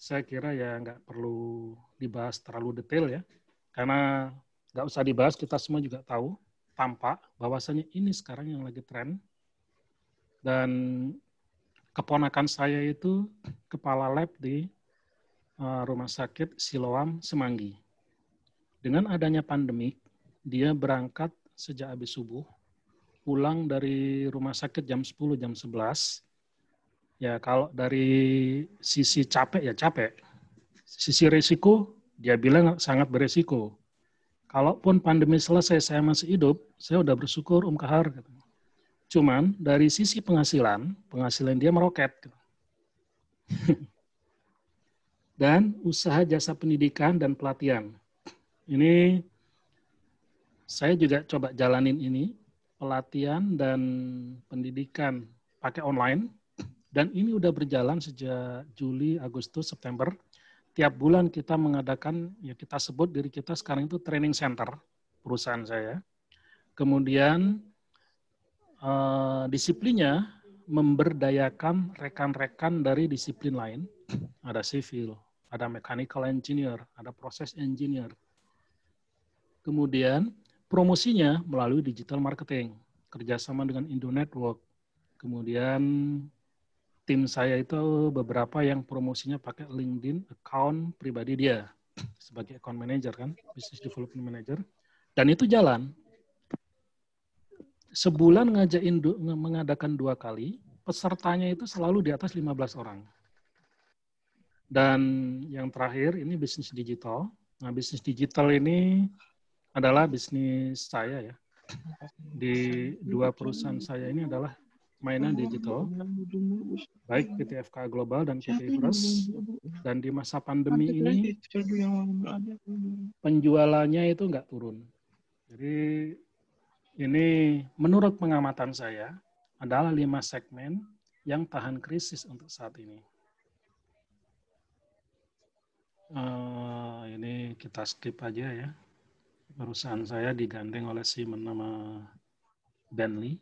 S2: saya kira ya nggak perlu dibahas terlalu detail ya, karena nggak usah dibahas, kita semua juga tahu, tampak bahwasanya ini sekarang yang lagi tren. Dan keponakan saya itu kepala lab di Rumah Sakit Siloam Semanggi. Dengan adanya pandemik, dia berangkat sejak habis subuh, pulang dari rumah sakit jam 10, jam 11. Ya kalau dari sisi capek ya capek. Sisi resiko, dia bilang sangat beresiko. Kalaupun pandemi selesai saya masih hidup, saya udah bersyukur Kahar. Cuman dari sisi penghasilan dia meroket. Dan usaha jasa pendidikan dan pelatihan. Ini saya juga coba jalanin ini, pelatihan dan pendidikan pakai online. Dan ini udah berjalan sejak Juli, Agustus, September. Tiap bulan kita mengadakan, ya kita sebut diri kita sekarang itu training center, perusahaan saya. Kemudian disiplinnya memberdayakan rekan-rekan dari disiplin lain. Ada civil, ada mechanical engineer, ada process engineer. Kemudian promosinya melalui digital marketing, kerjasama dengan Indo Network. Kemudian tim saya itu beberapa yang promosinya pakai LinkedIn account pribadi dia sebagai account manager kan, business development manager. Dan itu jalan. Sebulan mengadakan 2 kali, pesertanya itu selalu di atas 15 orang. Dan yang terakhir ini bisnis digital. Nah, bisnis digital ini adalah bisnis saya ya. Di 2 perusahaan saya ini adalah mainan digital, baik PT FK Global dan PT Everest. Dan di masa pandemi ini, penjualannya itu nggak turun. Jadi ini menurut pengamatan saya adalah 5 segmen yang tahan krisis untuk saat ini. Ini kita skip aja ya. Perusahaan saya digandeng oleh si nama Bentley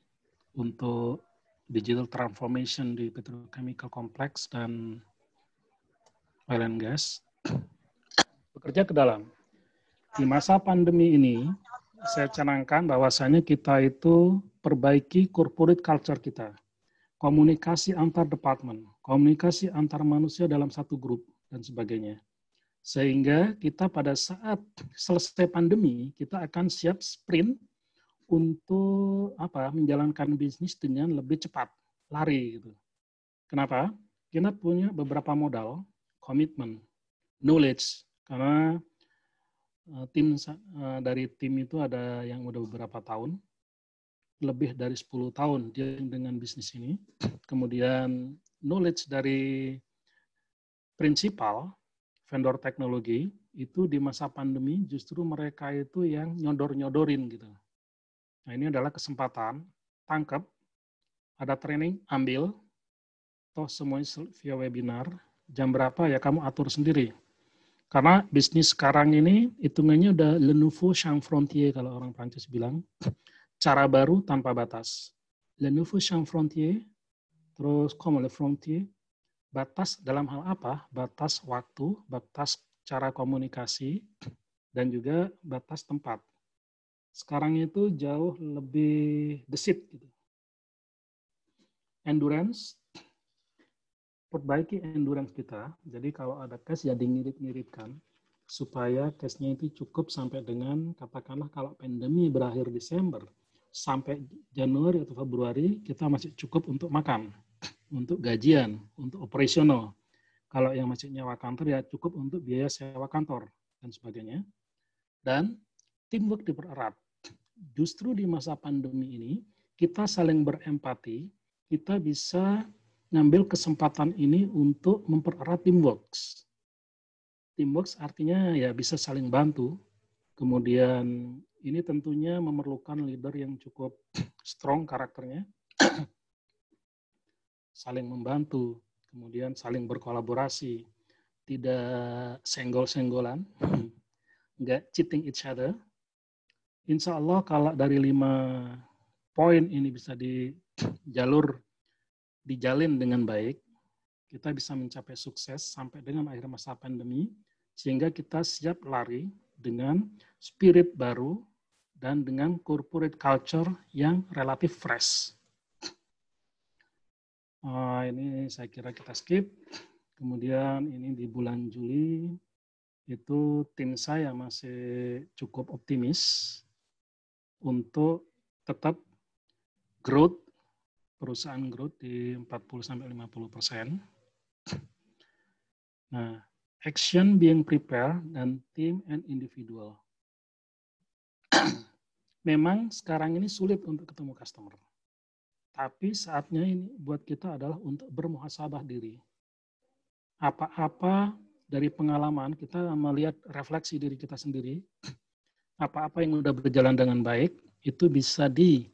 S2: untuk digital transformation di petrochemical complex dan oil and gas. Bekerja ke dalam. Di masa pandemi ini, saya canangkan bahwasanya kita itu perbaiki corporate culture kita. Komunikasi antar departemen, komunikasi antar manusia dalam satu grup, dan sebagainya. Sehingga kita pada saat selesai pandemi, kita akan siap sprint untuk menjalankan bisnis dengan lebih cepat, lari gitu. Kenapa? Kita punya beberapa modal, komitmen, knowledge, karena dari tim itu ada yang udah beberapa tahun, lebih dari 10 tahun dia dengan bisnis ini. Kemudian knowledge dari prinsipal, vendor teknologi, itu di masa pandemi justru mereka itu yang nyodor-nyodorin gitu. Nah ini adalah kesempatan, tangkap, ada training, ambil, toh semuanya via webinar, jam berapa ya kamu atur sendiri. Karena bisnis sekarang ini hitungannya udah le nouveau champ frontier kalau orang Prancis bilang. Cara baru tanpa batas. Le nouveau champ frontier, terus comme le frontier, batas dalam hal apa? Batas waktu, batas cara komunikasi, dan juga batas tempat. Sekarang itu jauh lebih gesit gitu. Endurance, perbaiki endurance kita. Jadi kalau ada cash ya dingirit-ngiritkan supaya cashnya itu cukup sampai dengan katakanlah kalau pandemi berakhir Desember sampai Januari atau Februari kita masih cukup untuk makan, untuk gajian, untuk operasional. Kalau yang masih nyewa kantor ya cukup untuk biaya sewa kantor dan sebagainya. Dan teamwork dipererat. Justru di masa pandemi ini kita saling berempati, kita bisa ngambil kesempatan ini untuk mempererat teamwork. Teamwork artinya ya bisa saling bantu. Kemudian ini tentunya memerlukan leader yang cukup strong karakternya, saling membantu, kemudian saling berkolaborasi, tidak senggol-senggolan, nggak cheating each other. Insya Allah kalau dari 5 poin ini bisa dijalin dengan baik, kita bisa mencapai sukses sampai dengan akhir masa pandemi, sehingga kita siap lari dengan spirit baru dan dengan corporate culture yang relatif fresh. Ini saya kira kita skip. Kemudian ini di bulan Juli, itu tim saya masih cukup optimis untuk tetap growth, perusahaan growth di 40-50%. Nah, action being prepared dan team and individual. Memang sekarang ini sulit untuk ketemu customer. Tapi saatnya ini buat kita adalah untuk bermuhasabah diri. Apa-apa dari pengalaman kita melihat refleksi diri kita sendiri, apa-apa yang udah berjalan dengan baik, itu bisa dituliskan.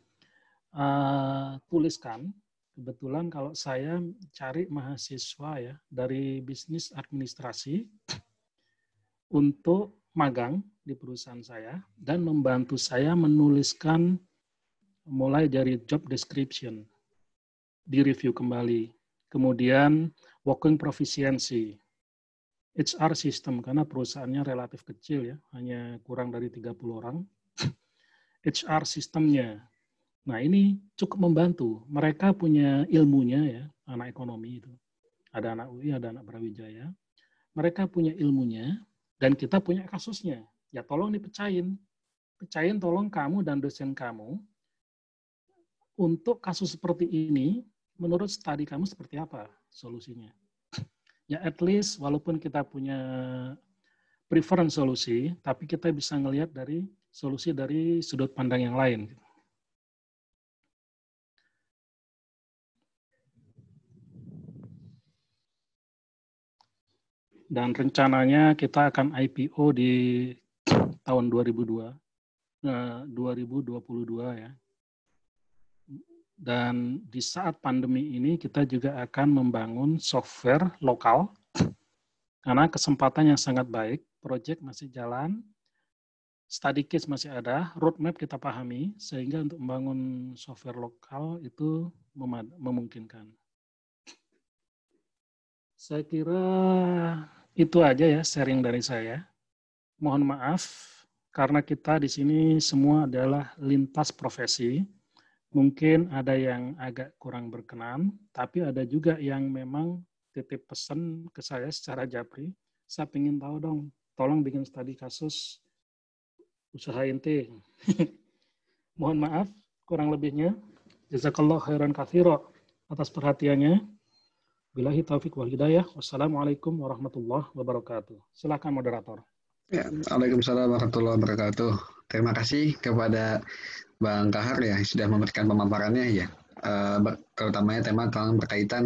S2: Kebetulan kalau saya cari mahasiswa ya dari bisnis administrasi untuk magang di perusahaan saya dan membantu saya menuliskan mulai dari job description, direview kembali, kemudian working proficiency, HR system karena perusahaannya relatif kecil ya, hanya kurang dari 30 orang. HR sistemnya. Nah, ini cukup membantu. Mereka punya ilmunya ya, anak ekonomi itu. Ada anak UI, ada anak Brawijaya. Mereka punya ilmunya dan kita punya kasusnya. Ya tolong dipecahin. Pecahin tolong kamu dan dosen kamu untuk kasus seperti ini, menurut studi kamu seperti apa solusinya? Ya at least walaupun kita punya preference solusi, tapi kita bisa ngelihat dari solusi dari sudut pandang yang lain. Dan rencananya kita akan IPO di tahun 2022 ya. Dan di saat pandemi ini kita juga akan membangun software lokal karena kesempatan yang sangat baik, project masih jalan, study case masih ada, roadmap kita pahami, sehingga untuk membangun software lokal itu memungkinkan. Saya kira itu aja ya sharing dari saya. Mohon maaf karena kita di sini semua adalah lintas profesi. Mungkin ada yang agak kurang berkenan, tapi ada juga yang memang titip pesan ke saya secara japri. Saya ingin tahu dong, tolong bikin studi kasus usaha inti. Mohon maaf kurang lebihnya. Jazakallah khairan katsira atas perhatiannya. Billahi taufiq wal hidayah. Wassalamualaikum warahmatullahi wabarakatuh. Silakan moderator.
S1: Ya, Waalaikumsalam warahmatullahi wabarakatuh. Terima kasih kepada Bang Kahar ya sudah memberikan pemaparannya ya. Terutamanya tema tentang berkaitan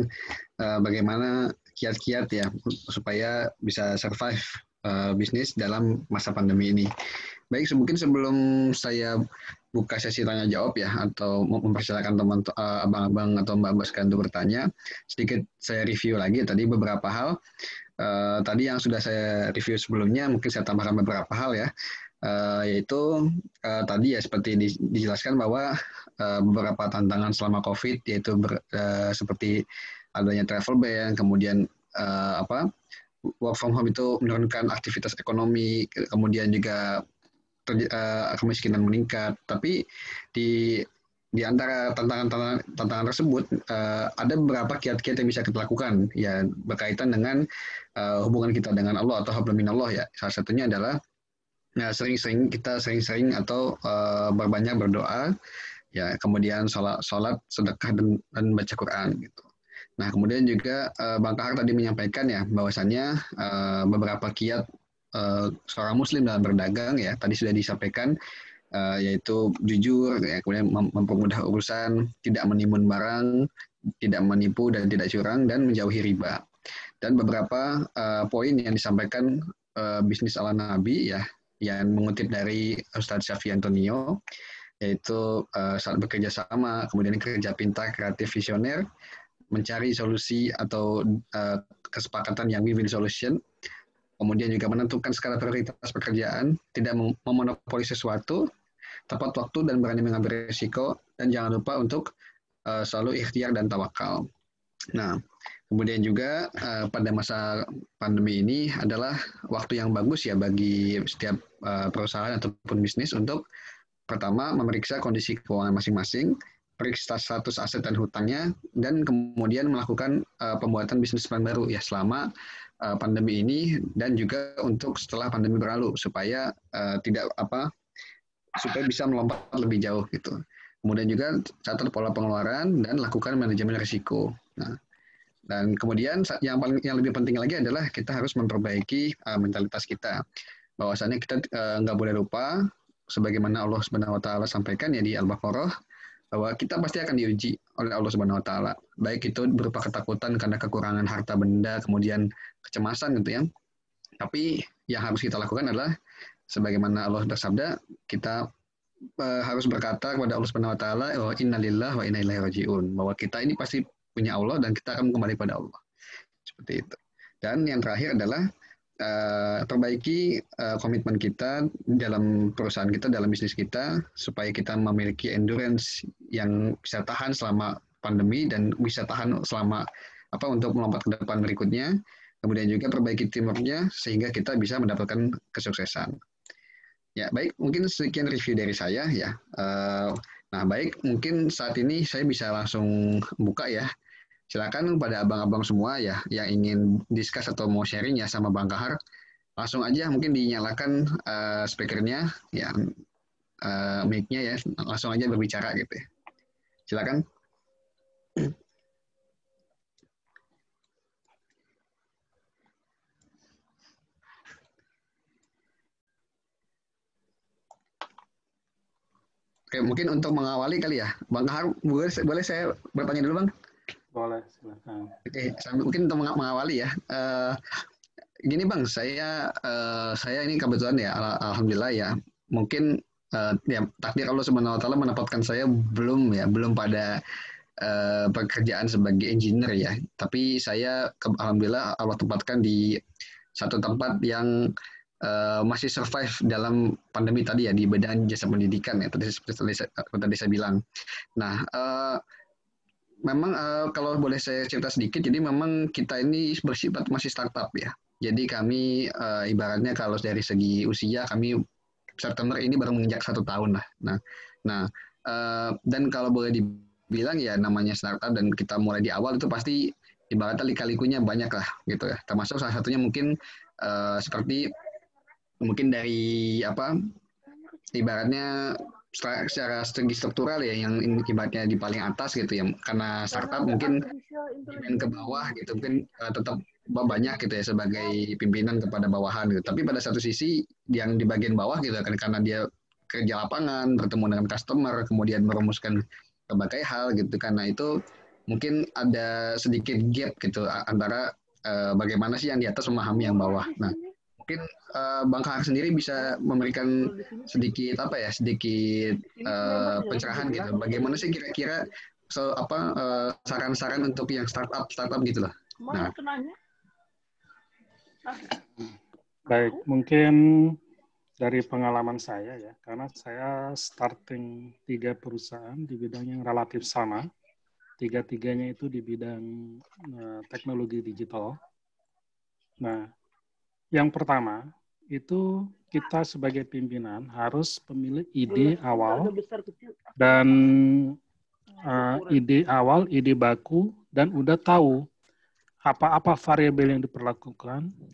S1: bagaimana kiat-kiat ya supaya bisa survive bisnis dalam masa pandemi ini. Baik, mungkin sebelum saya buka sesi tanya jawab ya atau mempersilakan teman abang-abang atau mbak-mbak sekalian untuk bertanya, sedikit saya review lagi tadi beberapa hal. Tadi yang sudah saya review sebelumnya mungkin saya tambahkan beberapa hal ya. Yaitu tadi ya seperti dijelaskan bahwa beberapa tantangan selama COVID yaitu seperti adanya travel ban, kemudian work from home itu menurunkan aktivitas ekonomi, kemudian juga kemiskinan meningkat. Tapi di antara tantangan tersebut ada beberapa kiat-kiat yang bisa kita lakukan ya berkaitan dengan hubungan kita dengan Allah atau hablum minallah ya. Salah satunya adalah sering-sering atau berbanyak berdoa ya, kemudian sholat, sedekah dan baca Quran gitu. Nah, kemudian juga Bang Kahar tadi menyampaikan ya bahwasannya beberapa kiat seorang muslim dalam berdagang ya tadi sudah disampaikan, yaitu jujur ya, kemudian mempermudah urusan, tidak menimbun barang, tidak menipu dan tidak curang, dan menjauhi riba. Dan beberapa poin yang disampaikan bisnis ala Nabi ya yang mengutip dari Ustadz Syafi Antonio, yaitu saat bekerja sama, kemudian kerja pintar, kreatif, visioner, mencari solusi atau kesepakatan yang win-win solution, kemudian juga menentukan skala prioritas pekerjaan, tidak memonopoli sesuatu, tepat waktu dan berani mengambil risiko, dan jangan lupa untuk selalu ikhtiar dan tawakal. Nah, kemudian juga pada masa pandemi ini adalah waktu yang bagus ya bagi setiap perusahaan ataupun bisnis untuk pertama memeriksa kondisi keuangan masing-masing, periksa status aset dan hutangnya, dan kemudian melakukan pembuatan bisnis plan baru ya selama pandemi ini dan juga untuk setelah pandemi berlalu supaya supaya bisa melompat lebih jauh gitu. Kemudian juga catat pola pengeluaran dan lakukan manajemen risiko. Nah, dan kemudian yang lebih penting lagi adalah kita harus memperbaiki mentalitas kita. Bahwasannya kita nggak boleh lupa sebagaimana Allah Subhanahu wa taala sampaikan ya di Al-Baqarah bahwa kita pasti akan diuji oleh Allah Subhanahu wa taala. Baik itu berupa ketakutan karena kekurangan harta benda, kemudian kecemasan gitu ya. Tapi yang harus kita lakukan adalah sebagaimana Allah bersabda, kita harus berkata kepada Allah Subhanahu wa taala, innalillahi wa inna ilaihi rajiun, bahwa kita ini pasti punya Allah dan kita akan kembali pada Allah. Seperti itu. Dan yang terakhir adalah perbaiki komitmen kita dalam perusahaan kita, dalam bisnis kita, supaya kita memiliki endurance yang bisa tahan selama pandemi dan bisa tahan selama untuk melompat ke depan berikutnya. Kemudian juga perbaiki teamwork-nya sehingga kita bisa mendapatkan kesuksesan. Ya, baik, mungkin sekian review dari saya ya. Nah, baik, mungkin saat ini saya bisa langsung buka ya. Silakan pada abang-abang semua ya yang ingin discuss atau mau sharing ya sama Bang Kahar, langsung aja mungkin dinyalakan speakernya ya, mic-nya ya, langsung aja berbicara gitu ya. Silakan. Oke, mungkin untuk mengawali kali ya, Bang Kahar, boleh saya bertanya dulu Bang?
S2: Boleh, silakan.
S1: Oke, mungkin untuk mengawali ya. Gini Bang, saya ini kebetulan ya, alhamdulillah ya, mungkin ya takdir Allah Subhanahu wa taala menempatkan saya belum pada pekerjaan sebagai engineer ya. Tapi saya alhamdulillah Allah tempatkan di satu tempat yang masih survive dalam pandemi tadi ya, di bidang jasa pendidikan ya, seperti tadi saya bilang. Nah, memang kalau boleh saya cerita sedikit, jadi memang kita ini bersifat masih startup ya. Jadi kami ibaratnya kalau dari segi usia kami September ini baru menginjak 1 tahun lah. Nah, dan kalau boleh dibilang ya namanya startup dan kita mulai di awal itu pasti ibaratnya lika-likunya banyak lah gitu ya. Termasuk salah satunya mungkin seperti mungkin dari ibaratnya secara segi struktural ya yang ibaratnya di paling atas gitu ya, karena startup mungkin pimpinan ke bawah gitu mungkin tetap banyak gitu ya sebagai pimpinan kepada bawahan gitu. Tapi pada satu sisi yang di bagian bawah gitu kan, karena dia kerja lapangan, bertemu dengan customer, kemudian merumuskan berbagai hal gitu, karena itu mungkin ada sedikit gap gitu antara bagaimana sih yang di atas memahami yang bawah. Nah, mungkin Bang Kahar sendiri bisa memberikan sedikit pencerahan gitu. Bagaimana sih kira-kira saran-saran untuk yang startup gitu loh. Nah.
S2: Baik, mungkin dari pengalaman saya ya, karena saya starting 3 perusahaan di bidang yang relatif sama, 3-tiganya itu di bidang teknologi digital. Nah, yang pertama itu kita sebagai pimpinan harus memilih ide awal dan ide baku, dan udah tahu apa-apa variabel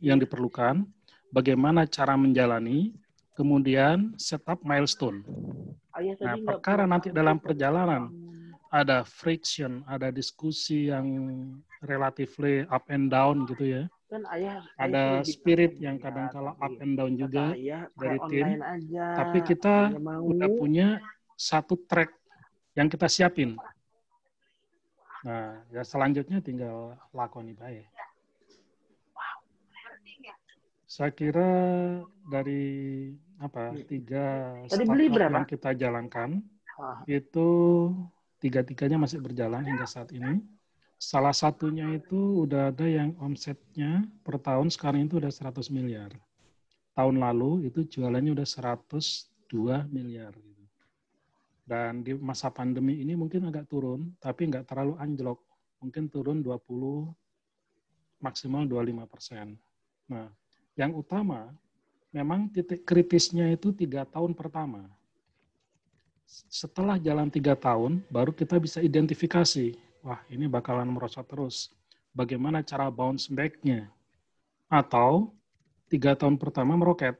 S2: yang diperlukan, bagaimana cara menjalani, kemudian setup milestone. Nah, perkara nanti dalam perjalanan ada friction, ada diskusi yang relatively up and down gitu ya. Ada spirit yang kadang-kala up and down juga dari tim. Tapi kita udah punya satu track yang kita siapin. Nah, ya selanjutnya tinggal lakoni baik. Saya kira dari 3 startup yang kita jalankan itu 3-tiganya masih berjalan hingga saat ini. Salah satunya itu udah ada yang omsetnya per tahun sekarang itu udah 100 miliar. Tahun lalu itu jualannya udah 102 miliar. Dan di masa pandemi ini mungkin agak turun, tapi nggak terlalu anjlok. Mungkin turun 20, maksimal 25%. Nah, yang utama, memang titik kritisnya itu 3 tahun pertama. Setelah jalan 3 tahun, baru kita bisa identifikasi, wah ini bakalan merosot terus. Bagaimana cara bounce back-nya? atau 3 tahun pertama meroket.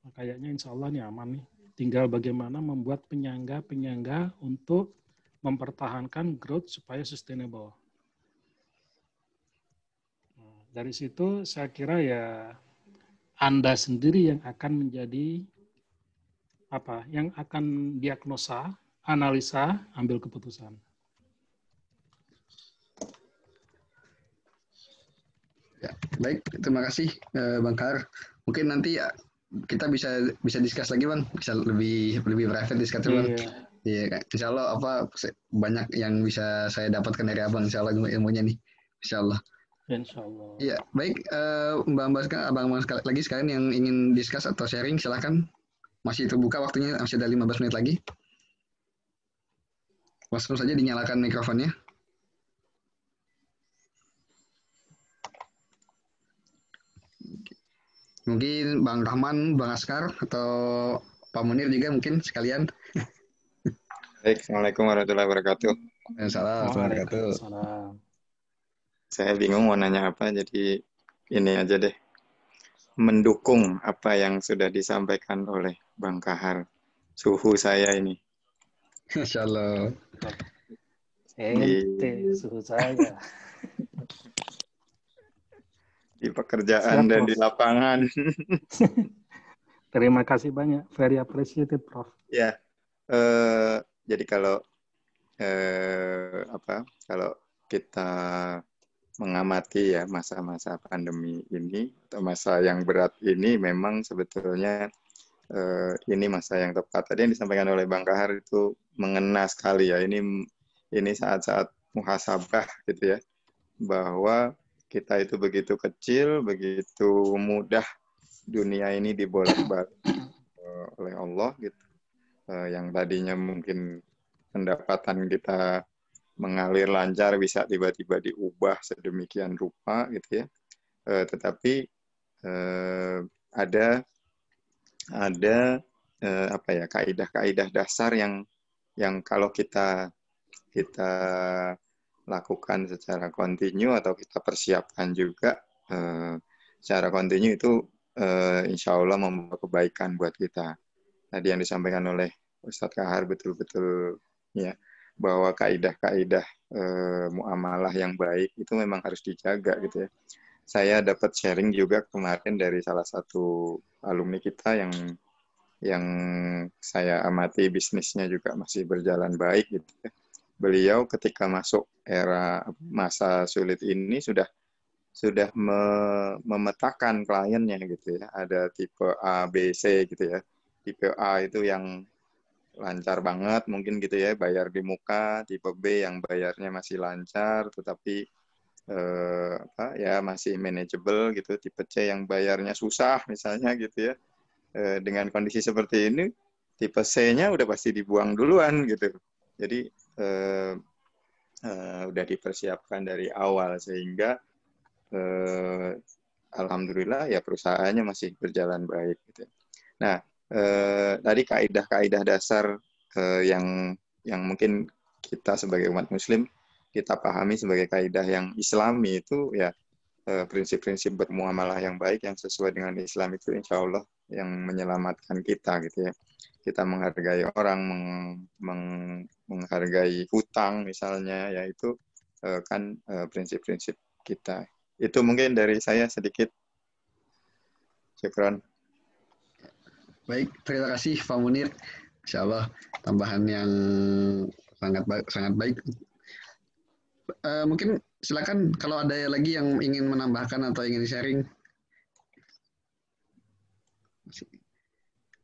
S2: Nah, kayaknya insya Allah nih aman nih. Tinggal bagaimana membuat penyangga-penyangga untuk mempertahankan growth supaya sustainable. Nah, dari situ saya kira ya Anda sendiri yang akan menjadi yang akan diagnosa, analisa, ambil keputusan.
S1: Ya, baik, terima kasih Bang Kahar. Mungkin nanti ya kita bisa discuss lagi Bang, bisa lebih private discuss Bang. Iya, insya Allah banyak yang bisa saya dapatkan dari Abang, insya Allah ilmunya nih, insya Allah.
S2: Insya Allah.
S1: Iya, baik Mbak Abang lagi sekalian yang ingin discuss atau sharing, silakan. Masih terbuka waktunya, masih ada 15 menit lagi. Langsung saja dinyalakan mikrofonnya. Mungkin Bang Rahman, Bang Askar, atau Pak Munir juga mungkin sekalian.
S4: Baik, Assalamualaikum warahmatullahi wabarakatuh.
S2: Waalaikumsalam.
S4: Saya bingung mau nanya apa, jadi ini aja deh. Mendukung apa yang sudah disampaikan oleh Bang Kahar. Suhu saya ini.
S1: Insya Allah.
S2: Suhu saya.
S4: Di pekerjaan dan di lapangan.
S2: Terima kasih banyak, very appreciated, Prof.
S4: Ya, jadi kalau kalau kita mengamati ya masa-masa pandemi ini atau masa yang berat ini, memang sebetulnya ini masa yang tepat. Tadi yang disampaikan oleh Bang Kahar itu mengena sekali ya. Ini saat-saat muhasabah gitu ya, bahwa kita itu begitu kecil, begitu mudah dunia ini dibolak-balik oleh Allah gitu. Yang tadinya mungkin pendapatan kita mengalir lancar bisa tiba-tiba diubah sedemikian rupa gitu ya. Tetapi ada kaidah-kaidah dasar yang kalau kita lakukan secara kontinu atau kita persiapkan juga secara kontinu itu insya Allah membawa kebaikan buat kita. Tadi yang disampaikan oleh Ustadz Kahar betul-betul ya, bahwa kaidah-kaidah muamalah yang baik itu memang harus dijaga gitu ya. Saya dapat sharing juga kemarin dari salah satu alumni kita yang saya amati bisnisnya juga masih berjalan baik gitu ya. Beliau ketika masuk era masa sulit ini sudah memetakan kliennya gitu ya. Ada tipe A, B, C gitu ya. Tipe A itu yang lancar banget mungkin gitu ya, bayar di muka. Tipe B yang bayarnya masih lancar tetapi masih manageable gitu. Tipe C yang bayarnya susah misalnya gitu ya. Dengan kondisi seperti ini, tipe C-nya udah pasti dibuang duluan gitu. Jadi udah dipersiapkan dari awal sehingga alhamdulillah ya perusahaannya masih berjalan baik gitu. Nah, tadi kaidah-kaidah dasar yang mungkin kita sebagai umat muslim kita pahami sebagai kaidah yang islami itu ya, prinsip-prinsip bermuamalah yang baik yang sesuai dengan Islam itu insya Allah yang menyelamatkan kita gitu ya. Kita menghargai orang, menghargai hutang misalnya, yaitu kan prinsip-prinsip kita. Itu mungkin dari saya sedikit. Syukran.
S1: Baik, terima kasih Pak Munir. Insya Allah tambahan yang sangat baik. Mungkin silakan kalau ada lagi yang ingin menambahkan atau ingin sharing.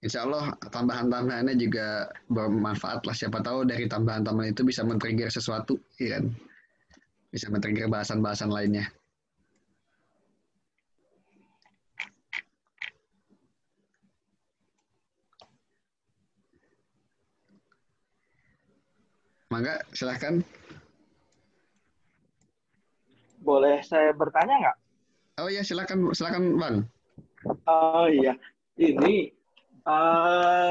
S1: Insya Allah tambahan-tambahannya juga bermanfaat lah. Siapa tahu dari tambahan-tambahan itu bisa men-trigger sesuatu, ya kan? Bisa men-trigger bahasan-bahasan lainnya. Mangga, silahkan.
S5: Boleh saya bertanya nggak?
S1: Oh iya, silakan Bang.
S5: Oh iya, ini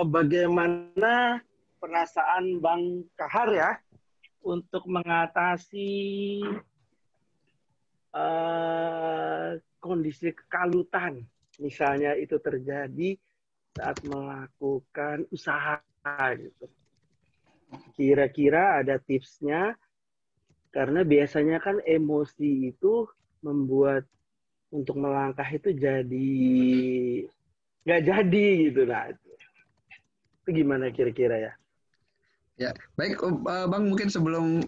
S5: bagaimana perasaan Bang Kahar ya untuk mengatasi kondisi kekalutan, misalnya itu terjadi saat melakukan usaha gitu. Kira-kira ada tipsnya, karena biasanya kan emosi itu membuat untuk melangkah itu jadi nggak jadi gitu. Nah, itu gimana kira-kira ya?
S1: Ya, baik Bang, mungkin sebelum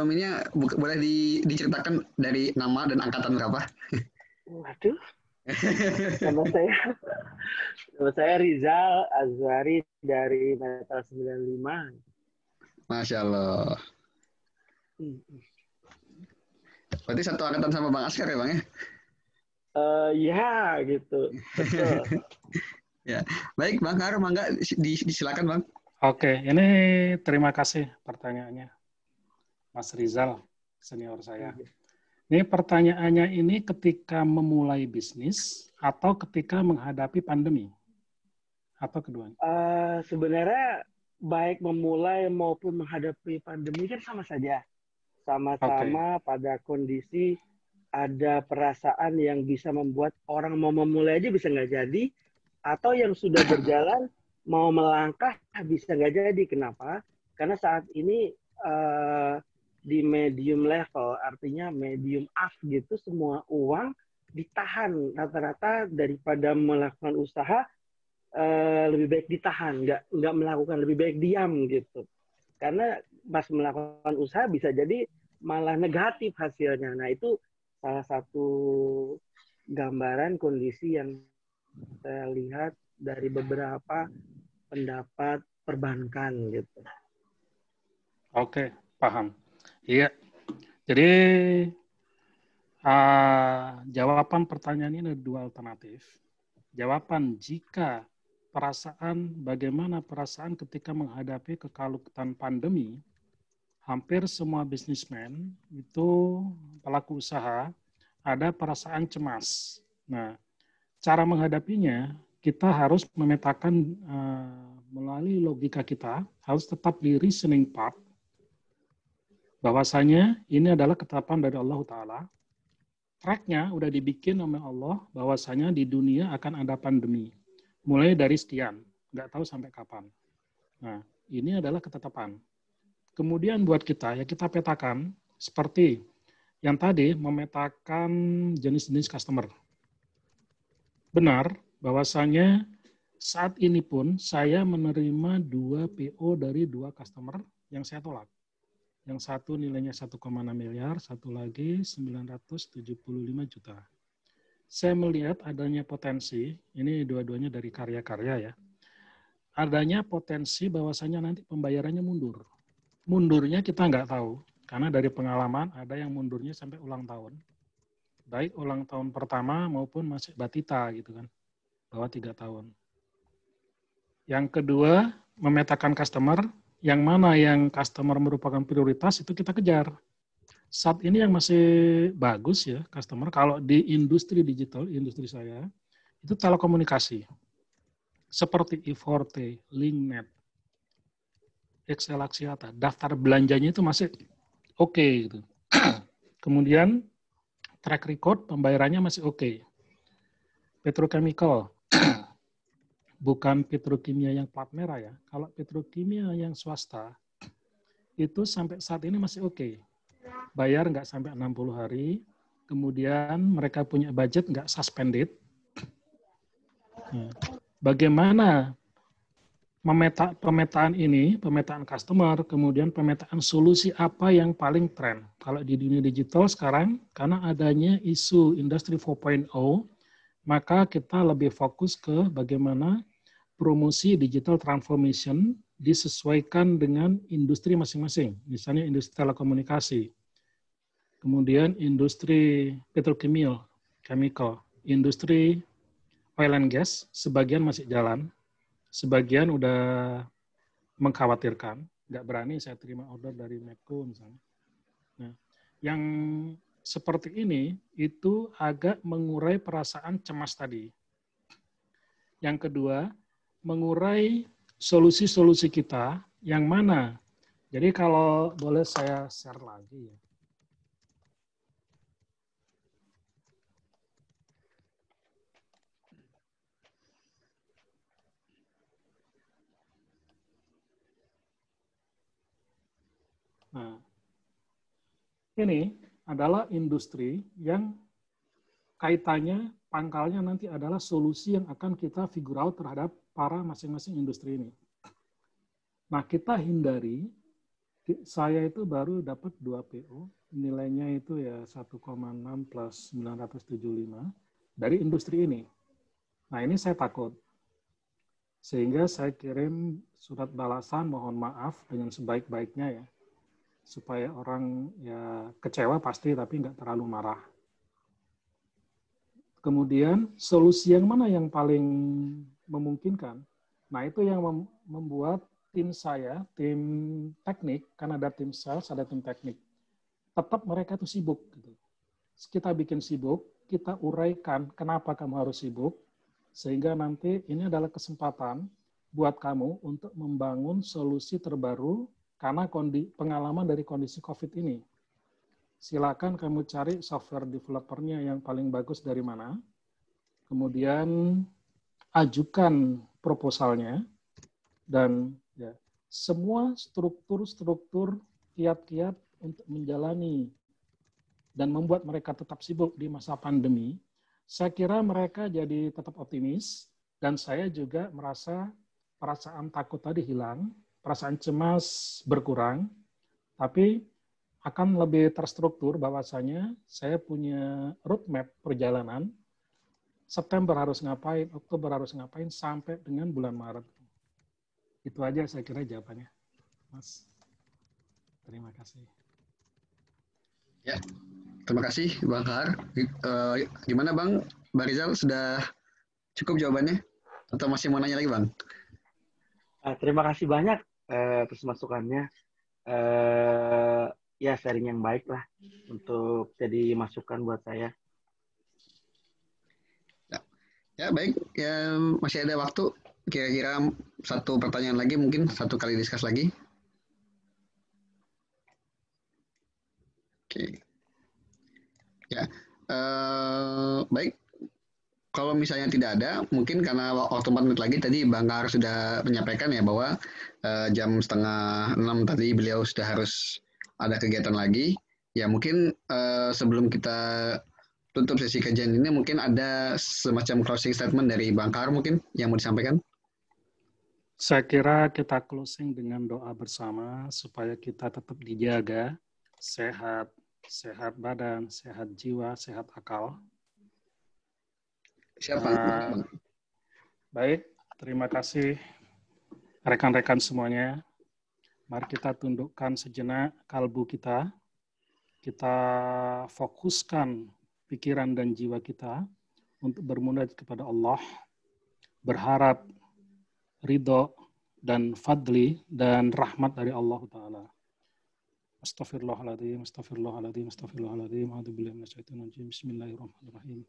S1: ini boleh diceritakan dari nama dan angkatan berapa?
S5: Waduh, nama saya Rizal Azwari dari Metal 95.
S1: Masya Allah. Berarti satu angkatan sama Bang Askar ya Bang ya?
S5: Ya gitu. Betul.
S2: Ya,
S1: baik Bang Har, mangga disilakan Bang.
S2: Oke, ini terima kasih pertanyaannya, Mas Rizal, senior saya. Ini pertanyaannya ini ketika memulai bisnis atau ketika menghadapi pandemi? Atau keduanya?
S5: Sebenarnya baik memulai maupun menghadapi pandemi kan sama saja. Sama-sama pada kondisi ada perasaan yang bisa membuat orang mau memulai aja bisa nggak jadi, atau yang sudah berjalan mau melangkah bisa nggak jadi. Kenapa? Karena saat ini di medium level, artinya medium up gitu, semua uang ditahan rata-rata daripada melakukan usaha. Lebih baik ditahan, nggak melakukan, lebih baik diam gitu. Karena pas melakukan usaha bisa jadi malah negatif hasilnya. Nah, itu salah satu gambaran kondisi yang saya lihat dari beberapa pendapat perbankan gitu.
S2: Oke, paham. Iya. Jadi jawaban pertanyaan ini ada dua alternatif. Jawaban jika bagaimana perasaan ketika menghadapi kekalutan pandemi, hampir semua bisnismen itu pelaku usaha ada perasaan cemas. Nah, cara menghadapinya kita harus memetakan melalui logika kita, harus tetap di reasoning part, bahwasanya ini adalah ketetapan dari Allah Ta'ala. Track-nya udah dibikin oleh Allah, bahwasanya di dunia akan ada pandemi. Mulai dari sekian, nggak tahu sampai kapan. Nah, ini adalah ketetapan. Kemudian buat kita, ya kita petakan seperti yang tadi, memetakan jenis-jenis customer. Benar, bahwasanya saat ini pun saya menerima 2 PO dari 2 customer yang saya tolak. Yang satu nilainya 1,6 miliar, satu lagi 975 juta. Saya melihat adanya potensi, ini dua-duanya dari karya-karya ya, adanya potensi bahwasanya nanti pembayarannya mundur. Mundurnya kita nggak tahu, karena dari pengalaman ada yang mundurnya sampai ulang tahun. Baik ulang tahun pertama maupun masih batita gitu kan, bawah 3 tahun. Yang kedua, memetakan customer, yang mana yang customer merupakan prioritas itu kita kejar. Saat ini yang masih bagus ya customer, kalau di industri digital, industri saya, itu telekomunikasi. Seperti E-Forte, Linknet, Excel Axiata, daftar belanjanya itu masih oke gitu. Kemudian track record pembayarannya masih oke. Petrochemical, bukan petrokimia yang plat merah ya. Kalau petrokimia yang swasta, itu sampai saat ini masih oke. Bayar nggak sampai 60 hari, kemudian mereka punya budget nggak suspended. Nah, bagaimana pemetaan ini, pemetaan customer, kemudian pemetaan solusi apa yang paling tren. Kalau di dunia digital sekarang, karena adanya isu Industri 4.0, maka kita lebih fokus ke bagaimana promosi digital transformation disesuaikan dengan industri masing-masing. Misalnya industri telekomunikasi, kemudian industri petrokimia, chemical, industri oil and gas, sebagian masih jalan, sebagian udah mengkhawatirkan, nggak berani saya terima order dari Medco misalnya. Nah, yang seperti ini itu agak mengurai perasaan cemas tadi. Yang kedua, mengurai solusi-solusi kita yang mana. Jadi kalau boleh saya share lagi ya. Nah, ini adalah industri yang kaitannya, pangkalnya nanti adalah solusi yang akan kita figure out terhadap para masing-masing industri ini. Nah, kita hindari, saya itu baru dapat 2 PO, nilainya itu ya 1,6 plus 975 dari industri ini. Nah, ini saya takut. Sehingga saya kirim surat balasan mohon maaf dengan sebaik-baiknya ya. Supaya orang ya kecewa pasti tapi nggak terlalu marah. Kemudian solusi yang mana yang paling memungkinkan? Nah, itu yang membuat tim saya, tim teknik, kan ada tim sales, ada tim teknik. Tetap mereka itu sibuk. Gitu. Kita bikin sibuk, kita uraikan kenapa kamu harus sibuk, sehingga nanti ini adalah kesempatan buat kamu untuk membangun solusi terbaru karena pengalaman dari kondisi COVID ini. Silakan kamu cari software developer-nya yang paling bagus dari mana, kemudian ajukan proposalnya, dan ya, semua struktur-struktur kiat-kiat untuk menjalani dan membuat mereka tetap sibuk di masa pandemi, saya kira mereka jadi tetap optimis, dan saya juga merasa perasaan takut tadi hilang, perasaan cemas berkurang, tapi akan lebih terstruktur bahwasanya saya punya roadmap perjalanan, September harus ngapain, Oktober harus ngapain, sampai dengan bulan Maret. Itu aja saya kira jawabannya, Mas. Terima kasih.
S1: Ya, terima kasih Bang Kahar. Gimana Bang Rizal, sudah cukup jawabannya? Atau masih mau nanya lagi Bang?
S5: Terima kasih banyak atas masukannya. Ya sharing yang baik lah untuk jadi masukan buat saya.
S1: Ya baik, ya masih ada waktu. Kira-kira satu pertanyaan lagi, mungkin satu kali diskus lagi. Oke. Ya, baik. Kalau misalnya tidak ada, mungkin karena waktu 4 menit lagi tadi Bang Kahar sudah menyampaikan ya bahwa jam 5:30 tadi beliau sudah harus ada kegiatan lagi. Ya mungkin sebelum kita tutup sesi kajian ini, mungkin ada semacam closing statement dari Bang Kahar mungkin yang mau disampaikan.
S2: Saya kira kita closing dengan doa bersama supaya kita tetap dijaga, sehat, sehat badan, sehat jiwa, sehat akal.
S1: Siapa?
S2: Baik, terima kasih rekan-rekan semuanya. Mari kita tundukkan sejenak kalbu kita. Kita fokuskan pikiran dan jiwa kita untuk bermunajat kepada Allah, berharap ridho dan fadli dan rahmat dari Allah Ta'ala. Astaghfirullahaladzim, astaghfirullahaladzim, astaghfirullahaladzim, a'udzubillahi minasyaitonir rajim, bismillahirrahmanirrahim.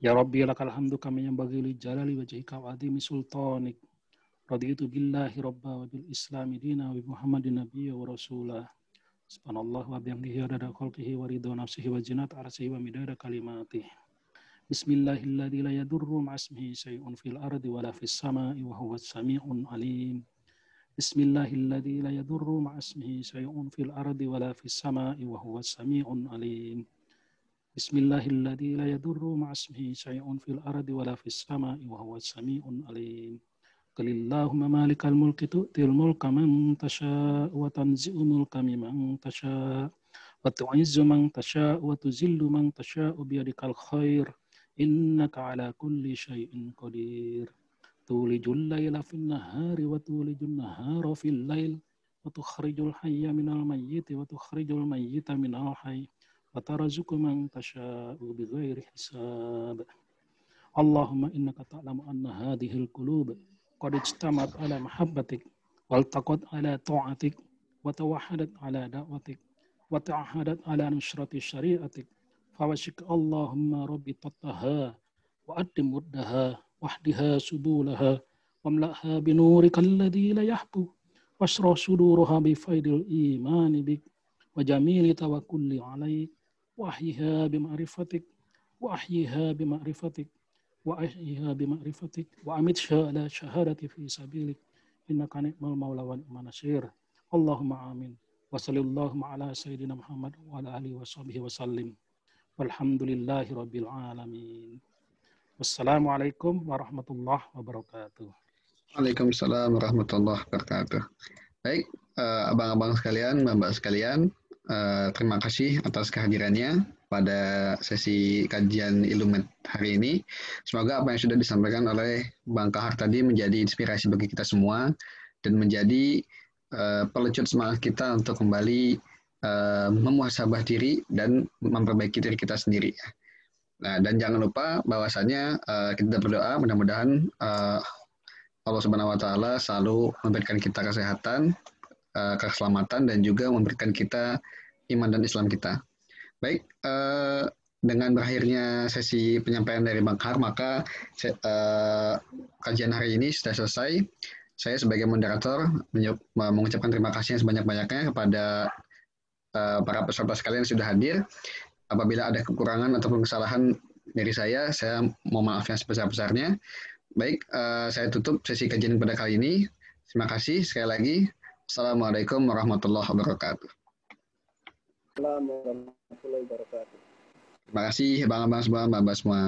S2: Ya Rabbi lakal hamdu kama yanbaghi li jalali wajhika wa adhimi sultanik. Raditu billahi rabba wa bil islami dina wa bi Muhammadin nabiyya wa rasulah. Subhanallah wa bihamdihi adada khalqihi wa ridha nafsihi wa zinata arsihi wa midada kalimatihi. Bismillahilladzi la yadurru ma'asmihi syai'un fil ardi wa la fis sama'i wa huwas sami'un alim. Bismillahilladzi la yadurru ma'asmihi syai'un fil ardi wa la fis sama'i wa huwas sami'un alim. Bismillahilladzi la yadurru ma'asmihi syai'un fil ardi wa la fis sama'i wa huwas sami'un alim. Qulillahumma malikal mulki tu'til mulka man tasha' wa tanzi'ul mulka mimman tasha' wa tu'izzu man tasha' wa tuzillu man tasha' biyadikal khair innaka ala kulli syai'in qadir. Tulijul laila fin nahari wa tulijun nahara fil lail wa tukhrijul hayya minal mayyiti wa tukhrijul mayyita minal hayy wa tarzuqu man tasha'u bighairi hisab. Allahumma innaka ta'lamu anna hadhil qulub qad ijtamat ala mahabbatik wal taqad ala ta'atik wa tawahadat ala da'watik wa ta'ahadat ala nusrati syari'atik fawashik Allahumma rabbi tattaha wa addim muddaha wahdiha subulaha wamla'ha binurika alladhi la yahbu washrah suduruha bifaidil imani bik wa jamili tawakkulli alaik wahyiha bima'rifatik wahyiha bima'rifatik wahyiha bima'rifatik wa amitha ala syahadati fi sabilik innaka ni'mal maula wa ni'man nasir. Allahumma amin. Wa sallallahu ala sayyidina Muhammad wa ala alihi wa sahbihi wa sallim. Walhamdulillahi rabbil alamin. Wassalamualaikum warahmatullahi wabarakatuh.
S1: Waalaikumsalam warahmatullahi wabarakatuh. Baik, abang-abang sekalian, mbak-mbak sekalian, terima kasih atas kehadirannya pada sesi kajian Illuminate hari ini. Semoga apa yang sudah disampaikan oleh Bang Kahar tadi menjadi inspirasi bagi kita semua dan menjadi pelecut semangat kita untuk kembali memuhasabah diri dan memperbaiki diri kita sendiri. Nah, dan jangan lupa bahwasanya kita berdoa mudah-mudahan Allah Subhanahu wa taala selalu memberikan kita kesehatan, keselamatan dan juga memberikan kita iman dan Islam kita. Baik, dengan berakhirnya sesi penyampaian dari Bang Kahar, maka kajian hari ini sudah selesai. Saya sebagai moderator mengucapkan terima kasih yang sebanyak-banyaknya kepada para peserta sekalian yang sudah hadir. Apabila ada kekurangan ataupun kesalahan dari saya mohon maaf yang sebesar-besarnya. Baik, saya tutup sesi kajian pada kali ini. Terima kasih sekali lagi. Assalamualaikum warahmatullahi wabarakatuh.
S5: Assalamualaikum warahmatullahi wabarakatuh.
S1: Terima kasih, abang-abang semua, mbak-mbak semua.